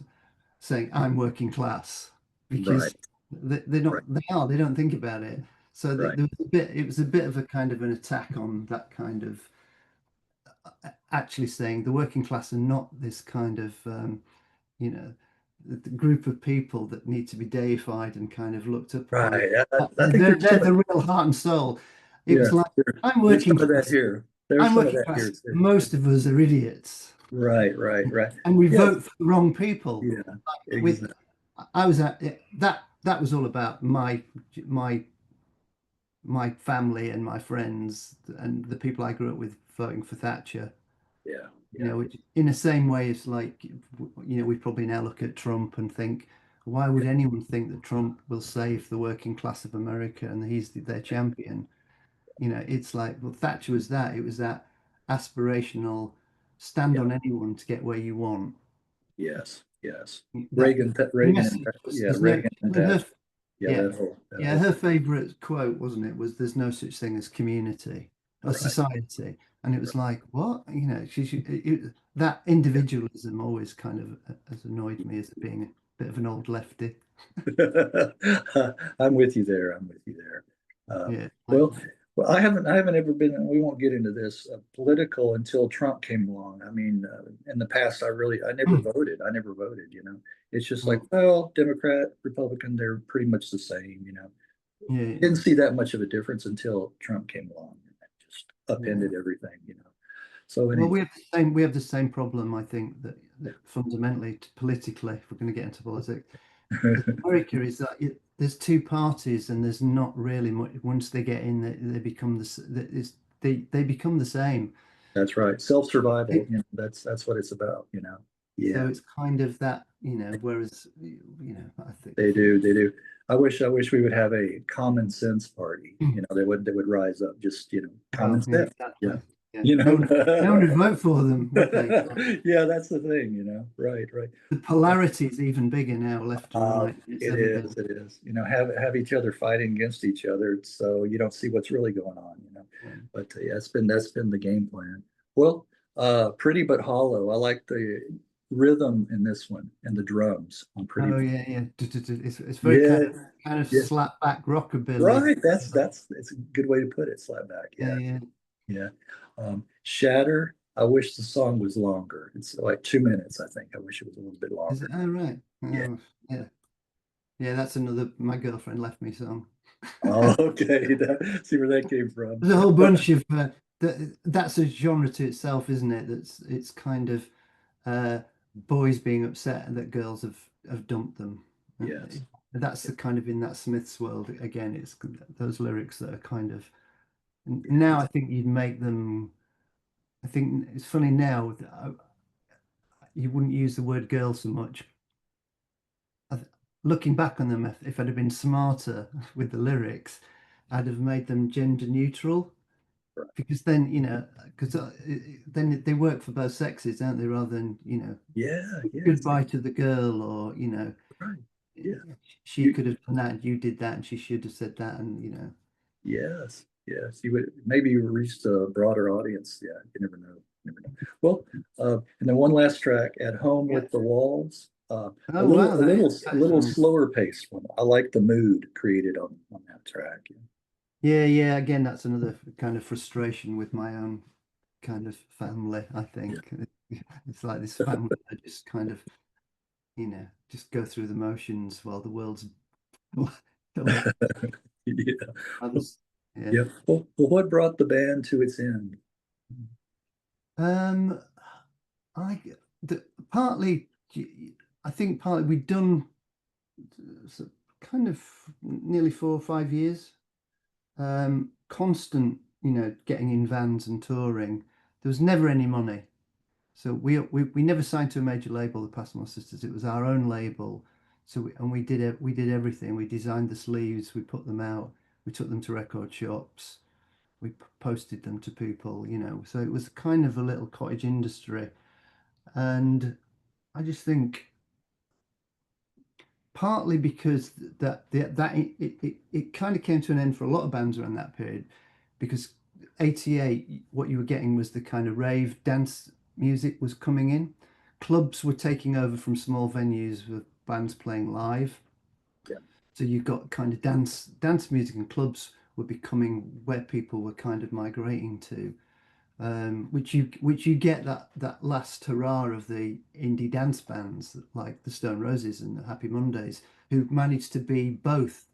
saying I'm working class right, because they're not. right. They don't think about it. So right. there was a bit, it was a bit of a kind of an attack on that kind of actually saying the working class are not this kind of, you know, the group of people that need to be deified and kind of looked up upon. Right. I think They're the real heart and soul. It was yeah, like, I'm there's working some of that class. here. There's I'm some of working that class. here too. Most of us are idiots, Right, right, right. and we Yes, vote for the wrong people. yeah, With exactly. I was at that. That was all about my my family and my friends and the people I grew up with voting for Thatcher. Yeah, You yeah, know, which in the same way as like, we probably now look at Trump and think, why would anyone think that Trump will save the working class of America and he's their champion? You know, it's like, well, Thatcher was that. It was that aspirational stand yeah. on anyone to get where you want. Yes, yes. That the Reagan, and message was yeah, there's no Reagan and her Thatcher. Yeah, yeah that yeah whole her thing. favorite quote, wasn't it, was there's no such thing as community or Right. society, and it was like, what, that individualism always kind of has annoyed me as being a bit of an old lefty. I'm with you there. I'm with you there. Uh, Yeah, like, well, I haven't ever been, and we won't get into this, political until Trump came along. I mean, in the past, I never voted. I never voted, you know. It's just like, well, well, Democrat, Republican, they're pretty much the same, you know. yeah, Didn't see that much of a difference until Trump came along and that just yeah. upended everything, you know. So Well, any, we have the same problem, I think, that fundamentally, politically, if we're going to get into politics, with America, is that there's two parties, and there's not really much. Once they get in, they become they become the same. that's right. Self-survival, It- you know, that's what it's about, you know. so Yeah. it's kind of that, whereas, I think, They do, they do. I wish we would have a common sense party. You know, they would rise up. Just you know, common well, yeah, sense. Yeah, exactly. Yeah, you no know. one, no one would vote for them, would they? Yeah, that's the thing. You know, right, right. The polarity is even bigger now, left and right, than it's It ever is, been. it is. You know, have each other fighting against each other, so you don't see what's really going on. You know, Yeah. but yeah, that's been the game plan. Well, pretty but hollow. I like the rhythm in this one and the drums on pretty. Oh yeah, yeah. It's very Yeah, kind of yeah. slap back rockabilly. Right. That's a good way to put it. Slapback. Yeah, Yeah. yeah. Yeah. Shatter. I wish the song was longer. It's like 2 minutes, I think. I wish it was a little bit Is it? longer. Oh right. Yeah. Oh, yeah. Yeah, that's another My Girlfriend Left Me song. Oh, okay. See where that came from. There's a whole bunch of that's a genre to itself, isn't it? It's kind of uh, boys being upset that girls have dumped them. Yes. That's Yeah. the kind of, in that Smiths world again. It's those lyrics that are kind of, now Yes. I think you'd make them. I think it's funny now. You wouldn't use the word girl so much. Looking back on them, if I'd have been smarter with the lyrics, I'd have made them gender neutral, Right. because then, because then they work for both sexes, don't they? Rather than, Yeah. Yes. goodbye to the girl, or Right. Yeah. she You, could have done that, and you did that, and she should have said that, and yes. Yes. You would maybe you reached a broader audience. Yeah. You never know. You never know. Well, and then one last track, At Home yeah. with the Walls. Oh wow, A that little sounds. slower paced one. I like the mood created on that track. Yeah, yeah. Again, that's another kind of frustration with my own kind of family, I Yeah. think. It's like this family that just kind of, just go through the motions while the world's collapsed. Yeah. Others, yeah. Yeah. What brought the band to its end? Um, I the, partly, I think partly we'd done kind of nearly 4 or 5 years, constant, getting in vans and touring. There was never any money. So we never signed to a major label, the Passmore Sisters. It was our own label. So we did it. We did everything. We designed the sleeves. We put them out. We took them to record shops. We posted them to people. So it was kind of a little cottage industry. And I just think, partly because it kind of came to an end for a lot of bands around that period, because 88, what you were getting was the kind of rave dance music was coming in. Clubs were taking over from small venues with bands playing live. Yeah. So you've got kind of dance music, and clubs were becoming where people were kind of migrating to, which you get that last hurrah of the indie dance bands like the Stone Roses and the Happy Mondays, who managed to be both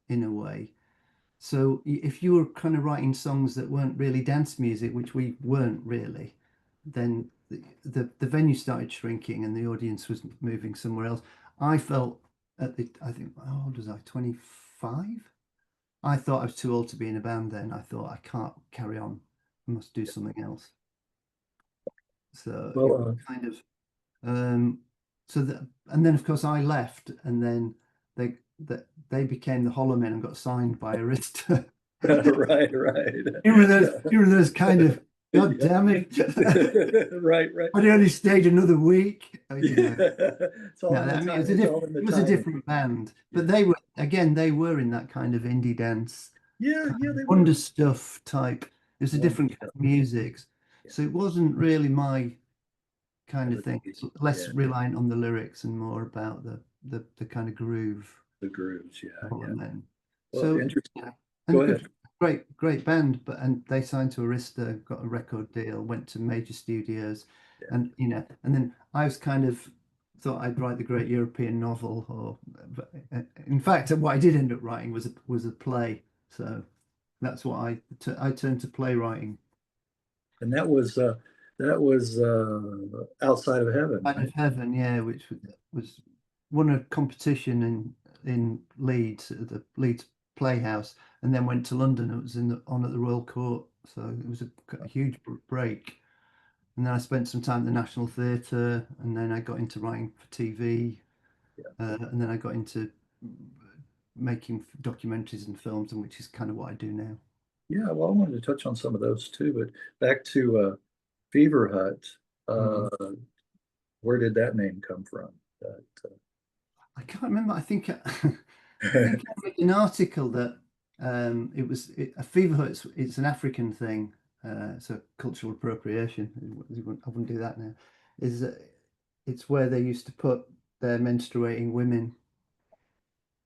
in a way. So if you were kind of writing songs that weren't really dance music, which we weren't really, then the venue started shrinking and the audience was moving somewhere else. I felt I think, how old was I? 25? I thought I was too old to be in a band then. I thought I can't carry on. I must do something else. So it was Well, kind of so that, and then of course I left, and then they they became the Hollow Men and got signed by Arista. right, right. You were those kind of, God Yeah. damn it. Right, right. But he only stayed another week. You know. It's all No, in the I mean, time. It's all in the it was a time. different band, but Yeah. they were in that kind of indie dance, Yeah, kind yeah, of they wonder were. stuff type. It was a Wonder different kind Stuff. of music, Yeah. so it wasn't really my kind Kind of of thing. the, It's less yeah, reliant on the lyrics and more about the kind of groove the grooves. Yeah, of yeah. and then. Well, So interesting. yeah, Go and ahead. good, great band, but and they signed to Arista, got a record deal, went to major studios, Yeah. and and then I was kind of thought I'd write the great European novel, or but in fact, what I did end up writing was a play. So that's what I turned to playwriting. And that was Outside of Heaven, Out right? of Heaven, yeah, which was won a competition in Leeds at the Leeds Playhouse, and then went to London. It was on at the Royal Court, so it was a huge break. And then I spent some time at the National Theatre, and then I got into writing for TV, Yeah. and then I got into making documentaries and films, and which is kind of what I do now. Yeah, well, I wanted to touch on some of those too, but back to Fever Hut. Mm. Uh, where did that name come from? That, I can't remember. I think I read an article that a fever hut. It's an African thing. So cultural appropriation. I wouldn't do that now. Is it's where they used to put their menstruating women.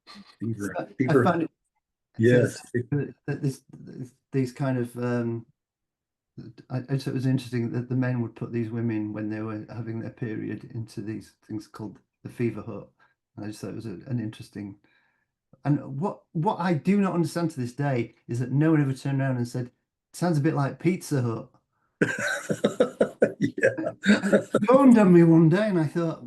So I Fever Hut. found it. So Yes. that these kind of I thought it was interesting that the men would put these women when they were having their period into these things called the fever hut. And I just thought it was an interesting. And what I do not understand to this day is that no one ever turned around and said, "Sounds a bit like Pizza Hut." Yeah. And it dawned on me one day, and I thought,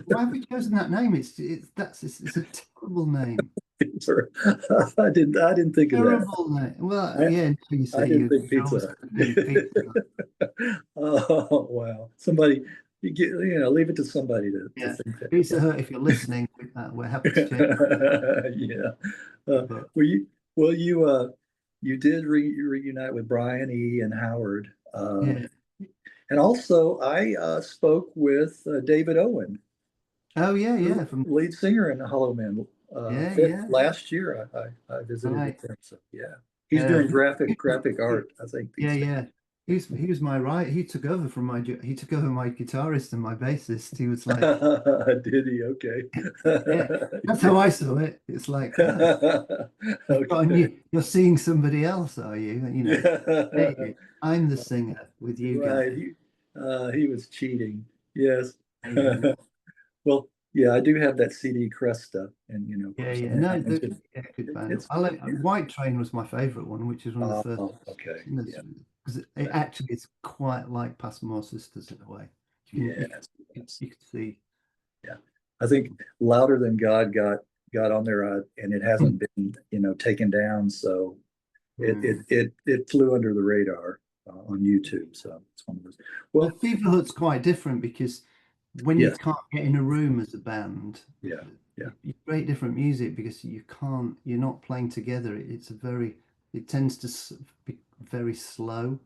"Why have we chosen that name? It's a terrible name, I didn't think of that. terrible name." Well, I, yeah, until you I say didn't you think Pizza always name Pizza Hut. Hut. Oh, wow. Somebody, leave it to somebody to Yeah, think Pizza Hut. If you're listening, we're happy to change that. Yeah. Uh, it. well, you did reunite with Brian E. and Howard. Yeah. And also, I spoke with David Owen, Oh yeah, yeah. From lead singer in the Hollow Man. yeah, yeah. Last year, I visited with Right. him. So yeah, he's Yeah. doing graphic art, I think, Yeah, these days. yeah. He was my right. He took over from he took over my guitarist and my bassist. He was like, Did he? Okay. yeah. That's how I saw it. It's like, oh, you've got a Okay. you're seeing somebody else, are you? You know, Yeah. hey, I'm the singer with you guys. Right. He was cheating. Yes. Yeah, Well, yeah, I do have that CD Cresta, and of yeah, course, yeah. I No, mentioned yeah, good band. it's I like yeah. White Train was my favorite one, which is one of the first. Okay. Yeah. Because it actually is quite like Passmore Sisters in a way. Yes. Yes. You can see. Yeah. I think Louder Than God got on there, and it hasn't been taken down, so Mm. it flew under the radar on YouTube. So it's one of those. Well, Well, Fever Hut's quite different because when you yes. can't get in a room as a band, Yeah. Yeah. you create different music because you're not playing together. It tends to be very slow.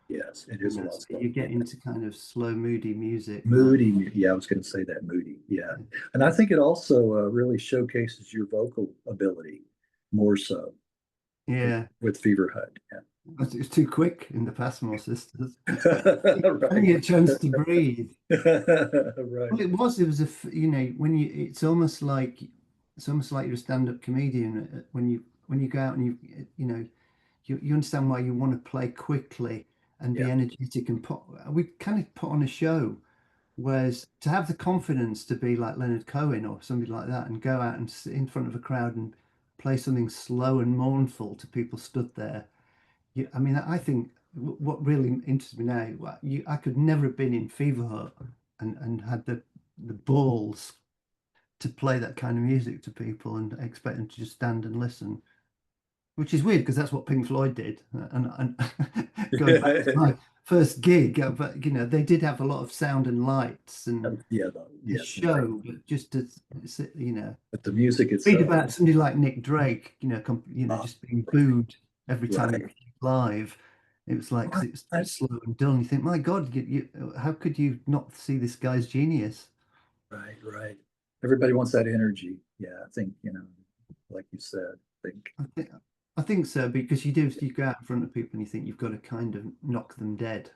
Yes. It is a lot So you slower. get into kind of slow, moody music, like, Moody. Yeah, I was going to say that, moody. Yeah. And I think it also really showcases your vocal ability more so yeah, with Fever Hut. it's too quick in the Passmore Sisters. Yeah. Giving Right. you a chance to breathe. Right. Well, it was when you, it's almost like you're a stand-up comedian when you when you go out and you know you understand why you want to play quickly and be Yeah. energetic and put we kind of put on a show. Whereas to have the confidence to be like Leonard Cohen or somebody like that and go out and sit in front of a crowd and play something slow and mournful to people stood there. I mean, I think what really interests me now, I could never have been in Fever Hut and had the balls to play that kind of music to people and expect them to just stand and listen, which is weird because that's what Pink Floyd did. And going back to my first gig, but they did have a lot of sound and lights and Yeah, a yes, right. show, but just to But the music read itself, about somebody like Nick Drake, uh, just being right, booed every time he right. played live. It was like because it was I, too slow and dull. And you think, my God, how could you not see this guy's genius? right, right. Everybody wants that energy. Yeah, I think, like you said, I think I think I think so because you go out in front of people and you think you've got to kind of knock them dead,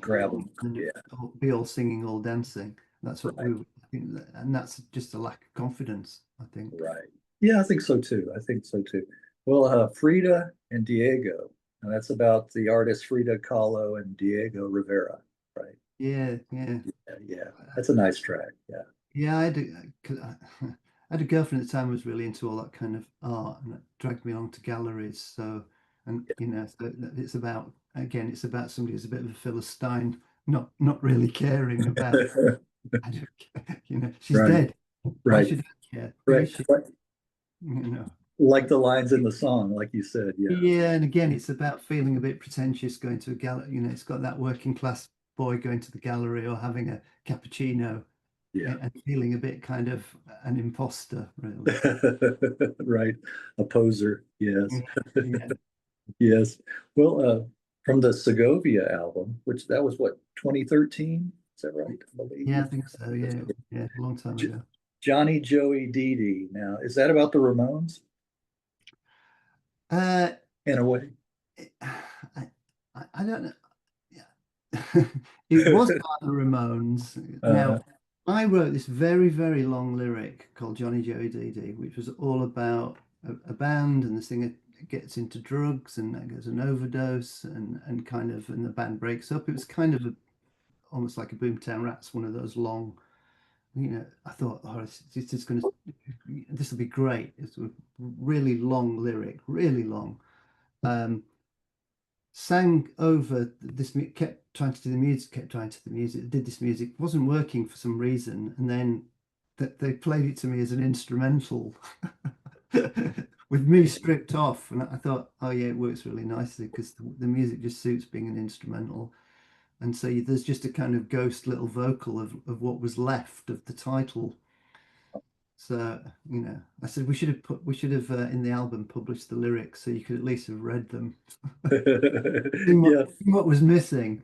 grab them. and Yeah, be all singing, all dancing. That's what right, I think, and that's just a lack of confidence, I think. right. Yeah, I think so too. I think so too. Well, Frida and Diego, and that's about the artists Frida Kahlo and Diego Rivera, right? Yeah, yeah. Yeah, yeah. That's a nice track. Yeah. Yeah, I had a, 'cause I had a girlfriend at the time who was really into all that kind of art and it dragged me along to galleries. So, and so it's about again, it's about somebody who's a bit of a Philistine, not really caring about. I don't care, she's Right, dead. Why right, should I care? Who right, is she? right. You know. Like the lines in the song, like you said. Yeah, Yeah, and again, it's about feeling a bit pretentious going to a gallery. It's got that working class boy going to the gallery or having a cappuccino yeah. and feeling a bit kind of an imposter, really. Right. A poser. Yes. Yeah, yeah, Yes. Well, from the Segovia album, which that was what, 2013? Is that right? I yeah, I believe. think so. Yeah, yeah, a long time J- ago. Johnny, Joey, Dee Dee. Now, is that about the Ramones Uh, in a way? I don't know. Yeah. It was about the Ramones. Uh, Now, I wrote this very, very long lyric called Johnny Joey Dee, which was all about a band and the singer gets into drugs and gets an overdose and kind of and the band breaks up. It was kind of almost like a Boomtown Rats, one of those long. I thought, oh, this is going to, this will be great. It's a really long lyric, really long. Um, Sang over this, kept trying to do the music, kept trying to do the music, did this music, wasn't working for some reason, and then that they played it to me as an instrumental with me stripped off, and I thought, oh yeah, it works really nicely because the music just suits being an instrumental, and so there's just a kind of ghost little vocal of what was left of the title. So, I said we should have in the album published the lyrics so you could at least have read them. yeah, Seen what was missing.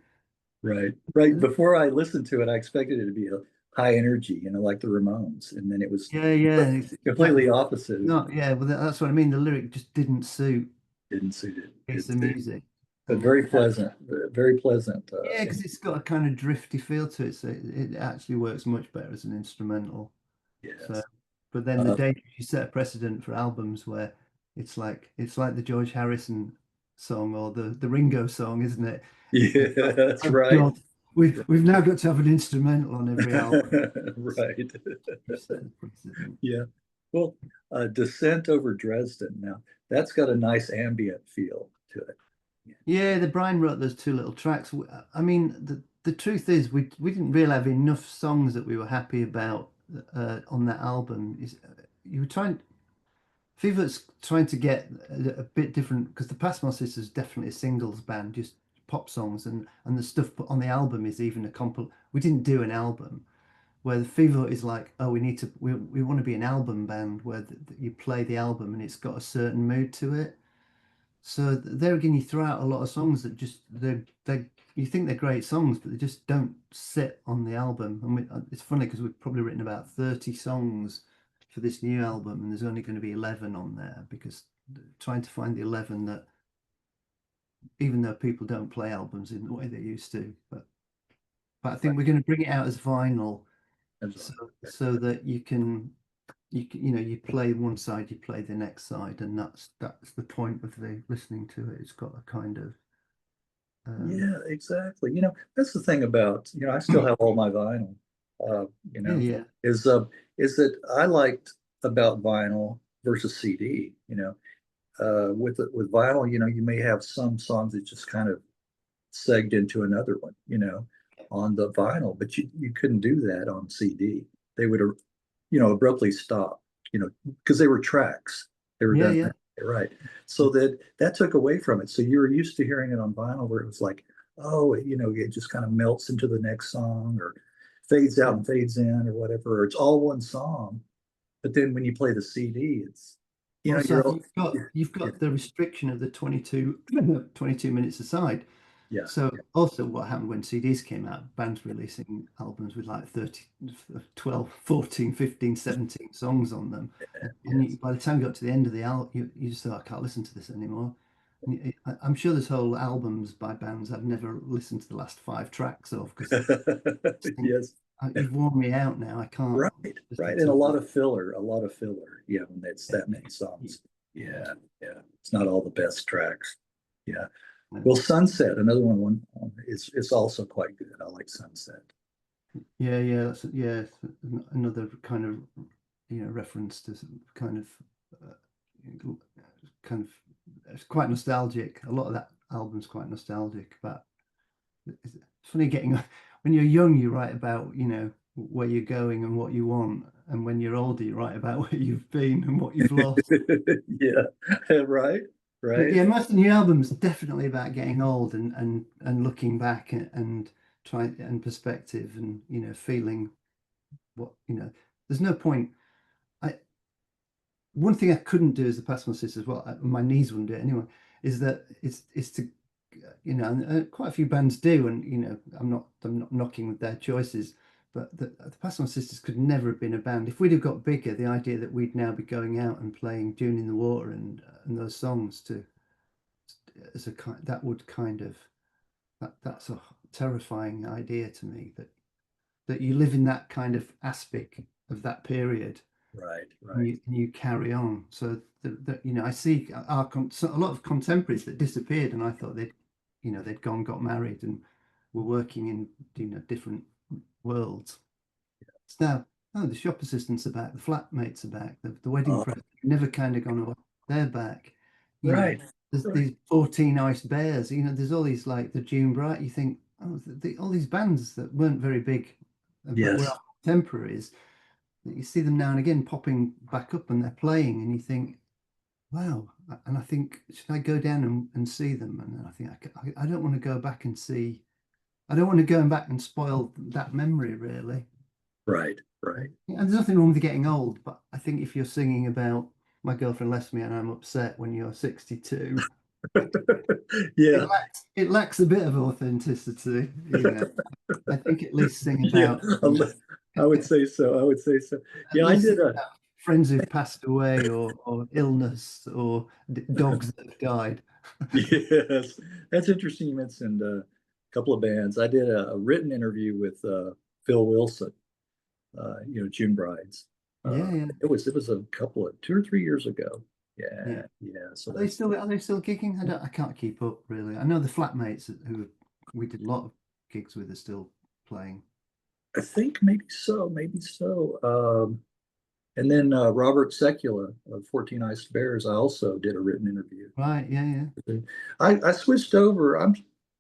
right. Right. Before I listened to it, I expected it to be a high energy, like the Ramones, and then it was Yeah, yeah, completely opposite. not yeah. Well, that's what I mean. The lyric just didn't suit Didn't suit it. the piece of music. But And very pleasant, very pleasant. yeah, because it's got a kind of drifty feel to it, so it actually works much better as an instrumental. So, Yes. but then the Uh, danger you set a precedent for albums where it's like the George Harrison song or the Ringo song, isn't it? yeah, It's like, that's oh right. God, we've now got to have an instrumental on every album. Right. You set the precedent. Yeah. Well, Descent over Dresden. Now, that's got a nice ambient feel to it. Yeah, the Brian wrote those two little tracks. I mean, the truth is, we didn't really have enough songs that we were happy about on that album. You were trying, Fever's trying to get a bit different because the Passmore Sisters is definitely a singles band, just pop songs, and the stuff put on the album is even a compil. We didn't do an album where the Fever is like, oh, we want to be an album band where you play the album and it's got a certain mood to it. So there again, you throw out a lot of songs that just they you think they're great songs, but they just don't sit on the album. And it's funny because we've probably written about 30 songs for this new album, and there's only going to be 11 on there because trying to find the 11 that, even though people don't play albums in the way they used to, but I think Right. we're going to bring it out as vinyl, That's so right. so that you can. you play one side, you play the next side, and that's the point of the listening to it. It's got a kind of Yeah, exactly. That's the thing about, I still have all my vinyl, uh, you yeah, know, yeah, is, is that I liked about vinyl versus CD, with vinyl, you may have some songs that just kind of segged into another one, on the vinyl, but you couldn't do that on CD. They would, abruptly stop, because they were tracks. They were yeah, done yeah. that way, right. So that took away from it. So you were used to hearing it on vinyl where it was like, oh, it just kind of melts into the next song or fades out Yeah. and fades in or whatever, or it's all one song. But then when you play the CD, it's, Well, you're so all, you've got the restriction of the 22 minutes aside. yeah, So also what happened when CDs came out, bands releasing albums with like 30, 12, 14, 15, 17 songs on them. And yes. by the time you got to the end of the album, you just thought, I can't listen to this anymore. I'm sure there's whole albums by bands I've never listened to the last 5 tracks of because I just think, Yes. You've worn me out now. I can't Right, listen right. And a to lot of filler, when it's that many it. songs. Yeah. Yeah, yeah. It's not all the best tracks. Yeah. Yeah. Well, Sunset, another one, is also quite good. I like Sunset. Yeah, yeah, another kind of reference to kind of kind of it's quite nostalgic. A lot of that album's quite nostalgic, but it's funny getting when you're young, you write about where you're going and what you want, and when you're older, you write about where you've been and what you've lost. Yeah, right, But right, yeah, most of the new albums definitely about getting old and looking back and trying and perspective and feeling what there's no point. I One thing I couldn't do as the Passmore Sisters, well, my knees wouldn't do it anyway, is that it's to and quite a few bands do, and I'm not knocking their choices, but the Passmore Sisters could never have been a band if we'd have got bigger. The idea that we'd now be going out and playing "Dune in the Water" and those songs to as a kind that would kind of that's a terrifying idea to me that you live in that kind of aspect of that period right, and right. you carry on. So I see so a lot of contemporaries that disappeared, and I thought they'd gone, got married, and were working in different worlds. It's now, oh, the shop assistants are back, the flatmates are back, the wedding Uh, press never kind of gone away. They're back. You know, right, there's right. these 14 Ice Bears. There's all these like the June Bright. You think, oh, all these bands that weren't very big, but were Yes, our contemporaries you see them now and again popping back up and they're playing and you think wow, and I think should I go down and see them, and then I think I don't want to go back and see, I don't want to go back and spoil that memory really. right, right. And there's nothing wrong with getting old, but I think if you're singing about my girlfriend left me and I'm upset when you're 62, Yeah, it lacks a bit of authenticity. I think at least sing yeah. about I would say so. I would say so. at Yeah, I least did think a. about friends who've passed away or illness or dogs that have died. Yes, that's interesting. You mentioned a couple of bands. I did a written interview with Phil Wilson, June Brides. Yeah, yeah, It was a couple of 2 or 3 years ago. yeah. Yeah, yeah. So Are they that's, still are they still gigging? I can't keep up really. I know the flatmates who we did a lot of gigs with are still playing. I think maybe so, maybe so. And then Robert Sekula of 14 Iced Bears, I also did a written interview. Right, yeah, yeah. I switched over.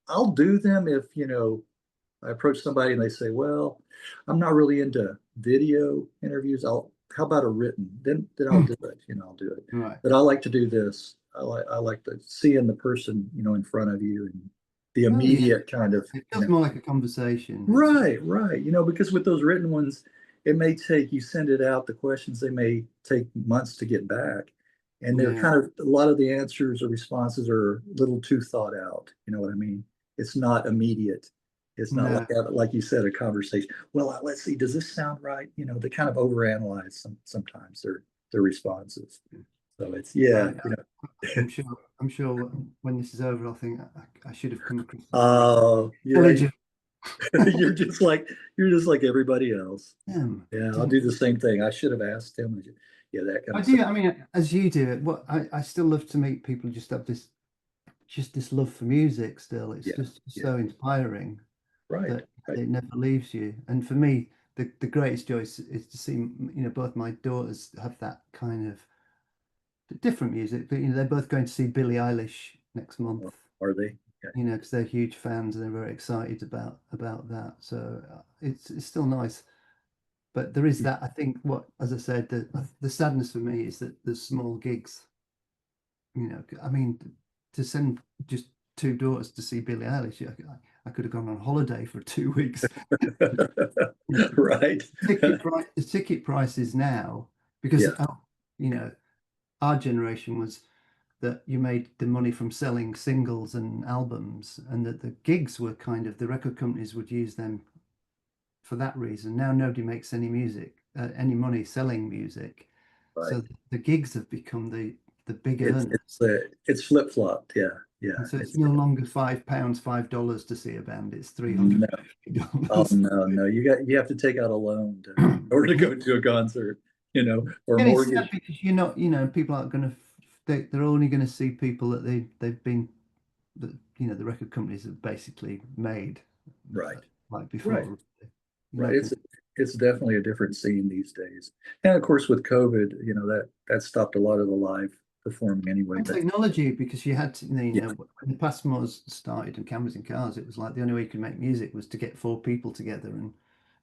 I'll do them if, I approach somebody and they say, well, I'm not really into video interviews. How about a written? Then I'll do it, I'll do it. Right. But I like to do this. I like to seeing the person, in front of you and the Oh yeah. immediate kind of, It feels more like a conversation. right, right. Because with those written ones, it may take, you send it out, the questions, they may take months to get back. And they're Yeah. kind of, a lot of the answers or responses are a little too thought out. You know what I mean? It's not immediate. It's not No. like you said, a conversation. Well, let's see, does this sound right? They kind of overanalyze sometimes their responses. So it's, yeah, I, I'm sure. I'm sure when this is over, I'll think I should have come across this Oh, you're right. intelligent You're just like everybody else. Damn, Yeah, I'll do didn't. the same thing. I should have asked him. Yeah, that kind I of stuff. do. I mean, as you do it, what I still love to meet people who just have this love for music still. It's Yeah, just yeah, so inspiring right, that right. it never leaves you. And for me, the greatest joy is to see, both my daughters have that kind of different music, but they're both going to see Billie Eilish next month, Are they? Okay. because they're huge fans and they're very excited about that. So it's still nice. But there is that, I think, as I said, the sadness for me is that the small gigs, I mean, to send just two daughters to see Billie Eilish, I could have gone on holiday for 2 weeks. Right. The ticket prices now, because Yeah, our generation was that you made the money from selling singles and albums, and that the gigs were kind of, the record companies would use them for that reason. Now nobody makes any money selling music, right. so the gigs have become the big earners. It's flip-flopped. Yeah, yeah. And so it's It's no longer £5, $5 to see a band, it's no. Oh $350. no, no. You have to take out a loan in order to go to a concert, or And it's sad mortgage. because people aren't going to, they're only going to see people that they've been, that, the record companies have basically made, Right, like right, before. You're right. not going It's definitely a different scene these days. And of course with COVID, that stopped a lot of the live performing anyway. and But technology, because you had to, yeah, when the Passmores started and cameras in cars, it was like the only way you could make music was to get four people together and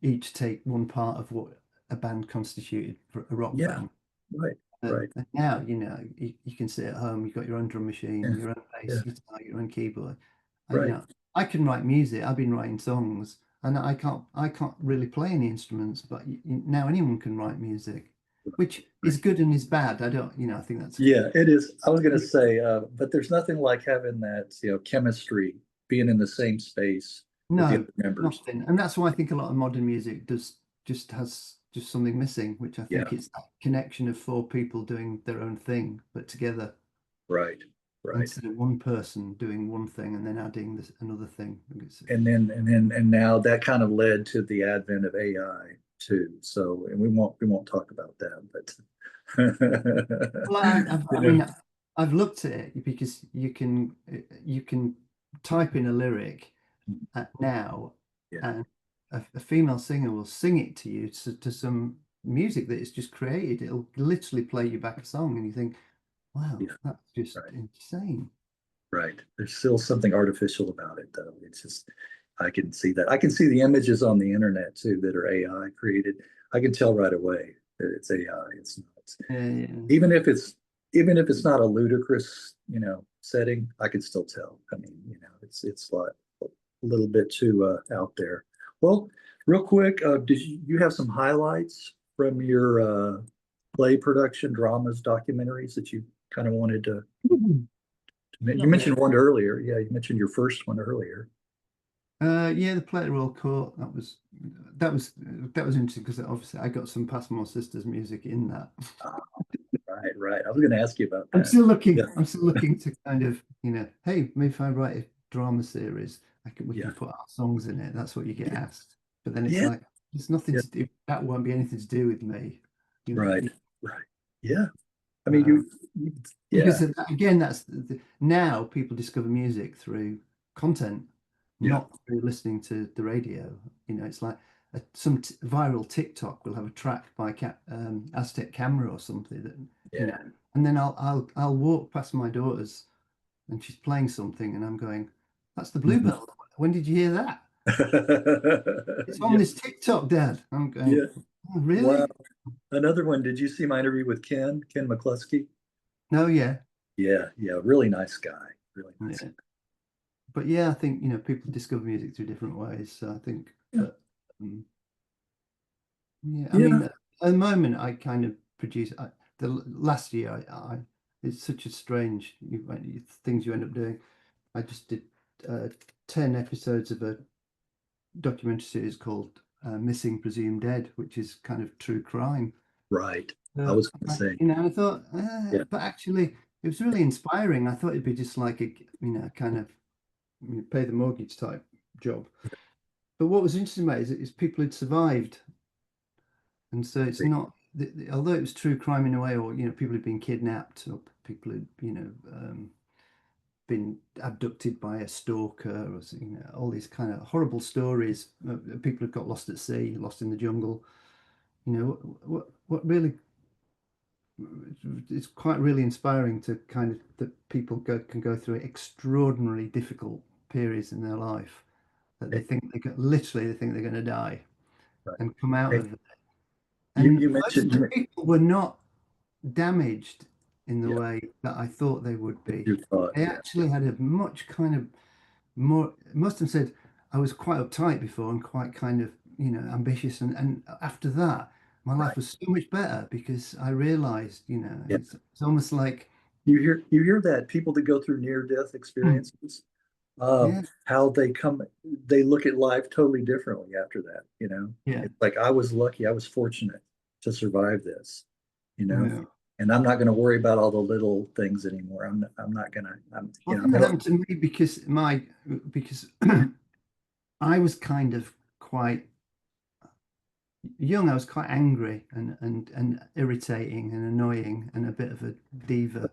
each take one part of what a band constituted for a rock yeah, band. right, right. And now, you can sit at home, you've got your own drum machine, Yeah, your own bass yeah, guitar, your own keyboard. And, right, I can write music. I've been writing songs, and I can't really play any instruments, but now anyone can write music, which right. is good and is bad. I don't, I think that's, Yeah, it is. I was gonna say, but there's nothing like having that, chemistry, being in the same space with the no, other members. nothing. And that's why I think a lot of modern music has just something missing, which I Yeah, think it's that connection of four people doing their own thing, but together, right, right. instead of one person doing one thing and then adding another thing. And now that kind of led to the advent of AI too. So, and we won't talk about that, but Well, you I know, mean, I've looked at it because you can type in a lyric now, yeah, and a female singer will sing it to you to some music that it's just created. It'll literally play you back a song, and you think, wow, yeah, that's just right, insane. right. There's still something artificial about it, though. It's just I can see that. I can see the images on the internet too that are AI created. I can tell right away that it's AI. It's not. Yeah. Even if it's even if it's not a ludicrous, setting, I can still tell. I mean, it's like a little bit too out there. Well, real quick, did you have some highlights from your play production, dramas, documentaries that you kind of wanted to? You Not really. mentioned one earlier. Yeah, you mentioned your first one earlier. Yeah, the Play Royal Court. That was interesting because obviously I got some Passmore Sisters music in that. Ah, right, right. I was going to ask you about I'm that. still Yeah, looking. I'm still looking to kind of, hey, maybe if I write a drama series, we yeah, can put our songs in it. That's what you get yeah, asked. But then it's yeah, like, there's nothing yeah. to do. That won't be anything to do with me, you know. Right, right. Yeah. I mean, Um, yeah, because again, that's now people discover music through content, yeah, not through listening to the radio. It's like some viral TikTok will have a track by Aztec Camera or something that, you know, yeah. and then I'll walk past my daughter's and she's playing something and I'm going, that's the Mhm. Bluebell. When did you hear that? It's on Yeah, this TikTok, Dad. I'm yeah. going, oh, Wow. really? Another one. Did you see my interview with Ken McCluskey? No, yeah. Yeah, yeah. Really nice guy. Really nice. Yeah. But yeah, I think, people discover music through different ways. So I think Yeah, that, yeah, I mean, yeah. at the moment, I kind of produce. The last year, it's such a strange things you end up doing. I just did 10 episodes of a documentary series called "Missing Presumed Dead," which is kind of true crime. Right. I was going to say. I thought, Yeah, but actually, it was really inspiring. I thought it'd be just like a, kind of pay the mortgage type job. but what was interesting about it is people had survived, and so it's not. Although it was true crime in a way, or people had been kidnapped, or people had been abducted by a stalker, or all these kind of horrible stories. People have got lost at sea, lost in the jungle. What really, it's quite really inspiring to kind of that people can go through extraordinarily difficult periods in their life that they Hey, think literally they think they're going to die right. and come out Hey, of it. you And you most mentioned of the people were not damaged in the yeah, way that I thought they would be. you thought, They yeah, actually had a much kind of more, most of them said I was quite uptight before and quite kind of, ambitious. And after that, my life right. was so much better because I realized, Yeah. it's almost like, You hear that people that go through near death hmm, experiences, yeah, how they look at life totally differently after that, yeah, It's like I was lucky, I was fortunate to survive this, you know. yeah. And I'm not going to worry about all the little things anymore. I'm not going to, Well, I think I that don't, happened to me because I was kind of quite young. I was quite angry and irritating and annoying and a bit of a diva.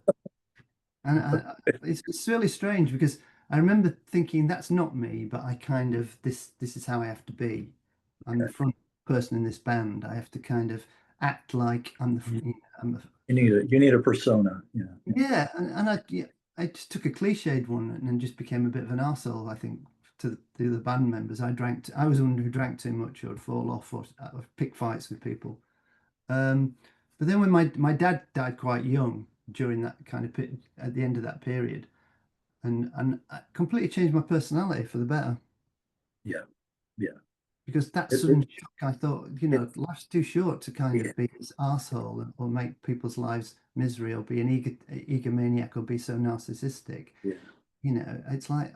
And it's really strange because I remember thinking that's not me, but I kind of this is how I have to be. I'm the okay. front person in this band. I have to kind of act like I'm I'm You need a persona, yeah, and yeah, I just took a cliched one and then just became a bit of an arsehole, I think, to the other band members. I was one who drank too much or would fall off or pick fights with people. Um, but then when my dad died quite young during that kind of at the end of that period, and I completely changed my personality for the better yeah, yeah. because that It, sudden it, shock, I thought, it, life's too short to kind yeah, of be this arsehole or make people's lives misery or be an egomaniac or be so narcissistic. yeah. It's like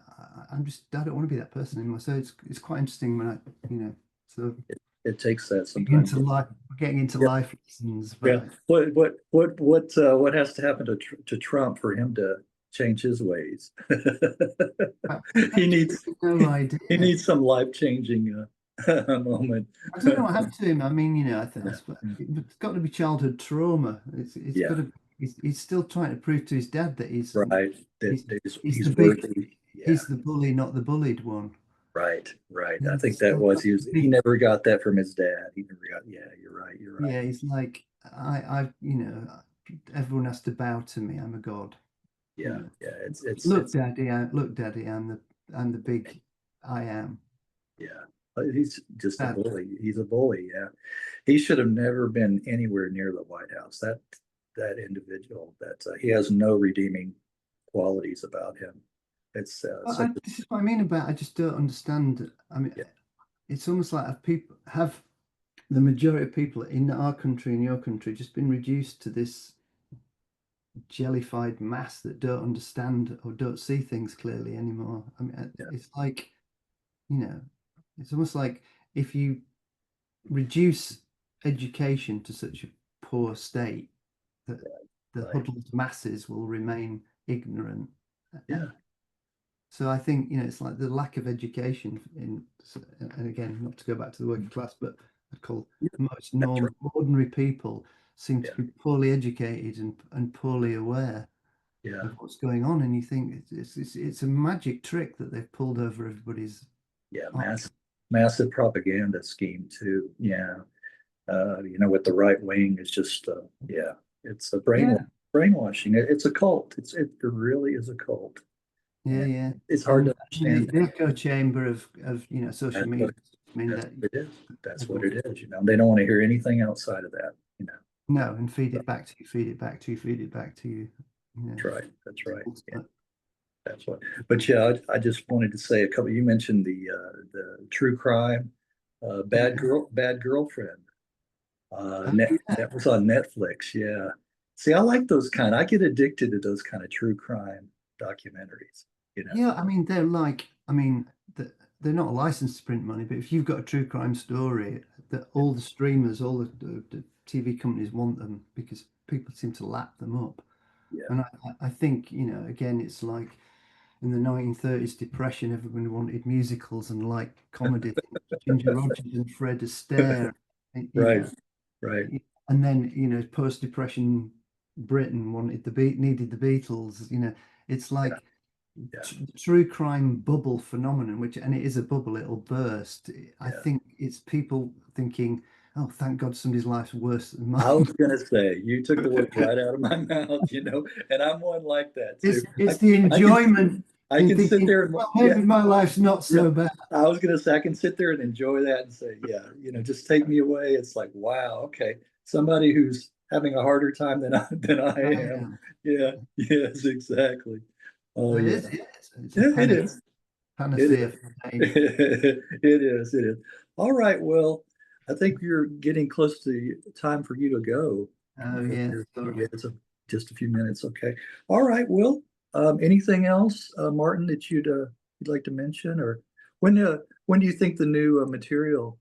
I don't want to be that person anymore. So it's quite interesting when I, sort of It takes that getting sometimes. into life, getting into Yeah, life lessons, yeah. but What has to happen to Trump for him to change his ways? I He actually needs have no he idea. needs some life-changing moment. I don't know what happened to him. I mean, I Yeah, suppose yeah, it's got to be childhood trauma. It's got yeah. to. He's still trying to prove to his dad that Right. That he's he's the he's big worthy. Yeah, he's the bully, not the bullied one. right, right. I He's think that still was got the he big. never got that from his dad. He never got. Yeah, you're right. You're right. Yeah, he's like everyone has to bow to me. I'm a god. You Yeah, know, yeah. It's look, daddy. I'm the big I am. yeah. He's just a Dad. bully. He's a bully. Yeah. He should have never been anywhere near the White House. That individual, that he has no redeeming qualities about him. It's such a This is what I mean about I just don't understand. I mean, yeah, it's almost like people have the majority of people in our country and your country just been reduced to this jellified mass that don't understand or don't see things clearly anymore. I mean, yeah, it's like, you know, it's almost like if you reduce education to such a poor state that the right. huddled masses will remain ignorant. Uh, Yeah, So I think, it's like the lack of education and again, not to go back to the working class, but I call yeah, most that's right. ordinary people seem to Yeah, be poorly educated and poorly aware yeah, of what's going on. And you think it's a magic trick that they've pulled over everybody's yeah. eyes. Massive propaganda scheme too. Yeah, with the right wing, it's just yeah, it's a Yeah, brainwashing. It's a cult. It really is a cult, yeah, and yeah. it's hard And to understand the that. echo chamber of social That's media. what I mean that's that what it is. That's what everyone, it is. They don't want to hear anything outside of that. no, and feed it back to you, feed it back to you, feed it back to you. That's right. That's right. Yeah, Ultimate. that's what. But yeah, I just wanted to say a couple. You mentioned the true crime, Yeah. bad girlfriend. Yeah. That was on Netflix. Yeah. See, I like those kind. I get addicted to those kind of true crime documentaries. You know. Yeah, I mean, they're not licensed to print money, but if you've got a true crime story, that all the streamers, all the TV companies want them because people seem to lap them up. Yeah. And I think, again, it's like in the 1930s depression, everyone wanted musicals and like comedy things. Ginger Rogers and Fred Astaire, you Right, know, right. and then post-depression Britain wanted needed the Beatles. It's Yeah, like yeah, true crime bubble phenomenon, and it is a bubble, it'll burst. I yeah. think it's people thinking, oh, thank God somebody's life's worse than I mine. was gonna say, you took the words right out of my mouth, and I'm one like that too. It's the I can enjoyment I in can sit thinking, there and well, yeah, maybe my life's not yeah. so bad. I was gonna say I can sit there and enjoy that and say, yeah, just take me away. It's like, wow, okay. Somebody who's having a harder time than I I am. Yeah, yes, exactly. Oh So yeah. it's a Yeah, it is. It panacea is. for pain. It is. It is. All right. Well, I think you're getting close to time for you to go. Oh yeah, Yeah, sorry. it's just a few minutes. Okay. All right. Well, anything else, Martin, that you'd like to mention, or when do you think the new material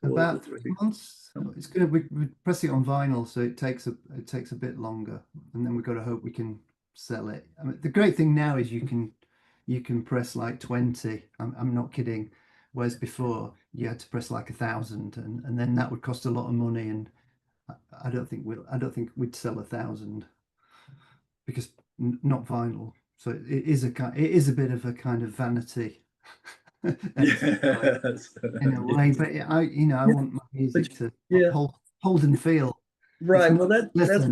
will About be? 3 months. It's gonna we press it on vinyl, so it takes a bit longer, and then we've got to hope we can sell it. I mean, the great thing now is you can press like 20. I'm not kidding. Whereas before you had to press like 1,000, and then that would cost a lot of money, and I don't think we'd sell 1,000 because not vinyl. So it is a bit of a kind of vanity exercise Yes. in a way, but I Yeah, want my but music to yeah. hold and feel. It's Right. not Well, that's listen.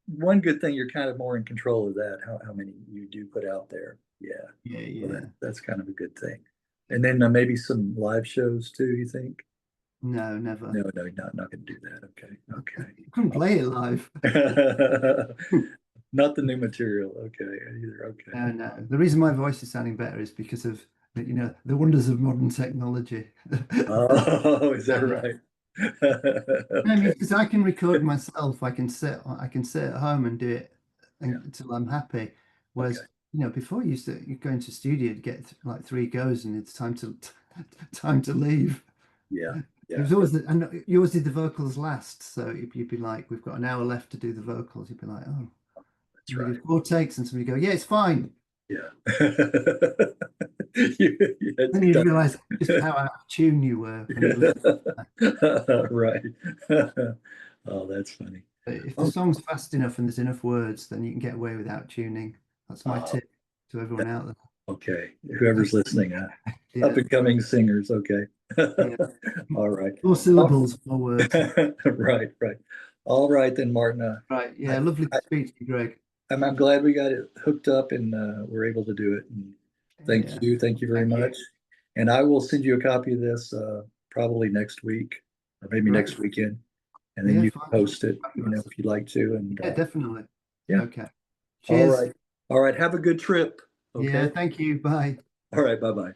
one good thing. You're kind of more in control of that. How many you do put out there. Yeah. Yeah, Well, yeah. that's kind of a good thing. And then maybe some live shows too. You think? No, never. No, no, not going to do that. Okay. You couldn't play it live. Okay. Not the new material. Okay. Either. Okay. No, no. The reason my voice is sounding better is because of the wonders of modern technology. Oh, is that No, no. right? I mean, Okay. because I can record myself, I can sit at home and do it Yeah. until I'm happy. Okay. Whereas, before you go into studio to get like 3 goes and it's time to time to leave. Yeah. It Yeah. was always and you always did the vocals last, so you'd be like, we've got an hour left to do the vocals. You'd be like, oh, That's we do right. 4 takes, and somebody go, yeah, it's fine. Yeah. Then you'd realize just how out of tune you were when you listen. Right. Oh, that's funny. If the Oh, song's fast enough and there's enough words, then you can get away without tuning. That's my uh, tip to everyone out okay. Whoever's listening, up there. and coming singers. Okay. Yeah. All right. More Oh, syllables, more words. right, right. All right then, Martin. Right. I, Yeah. Lovely to speak to you, Greg. I'm glad we got it hooked up and we're able to do it. And Yeah. thank you very Thank you. much. And I will send you a copy of this probably next week or maybe Right. next weekend, and then Yeah. you can Fine. post it, Fabulous. if you'd like to. And Yeah, definitely. yeah. Okay. All Cheers. right. All right. Have a good trip. Yeah. Okay. Thank you. Bye. All right. Bye bye.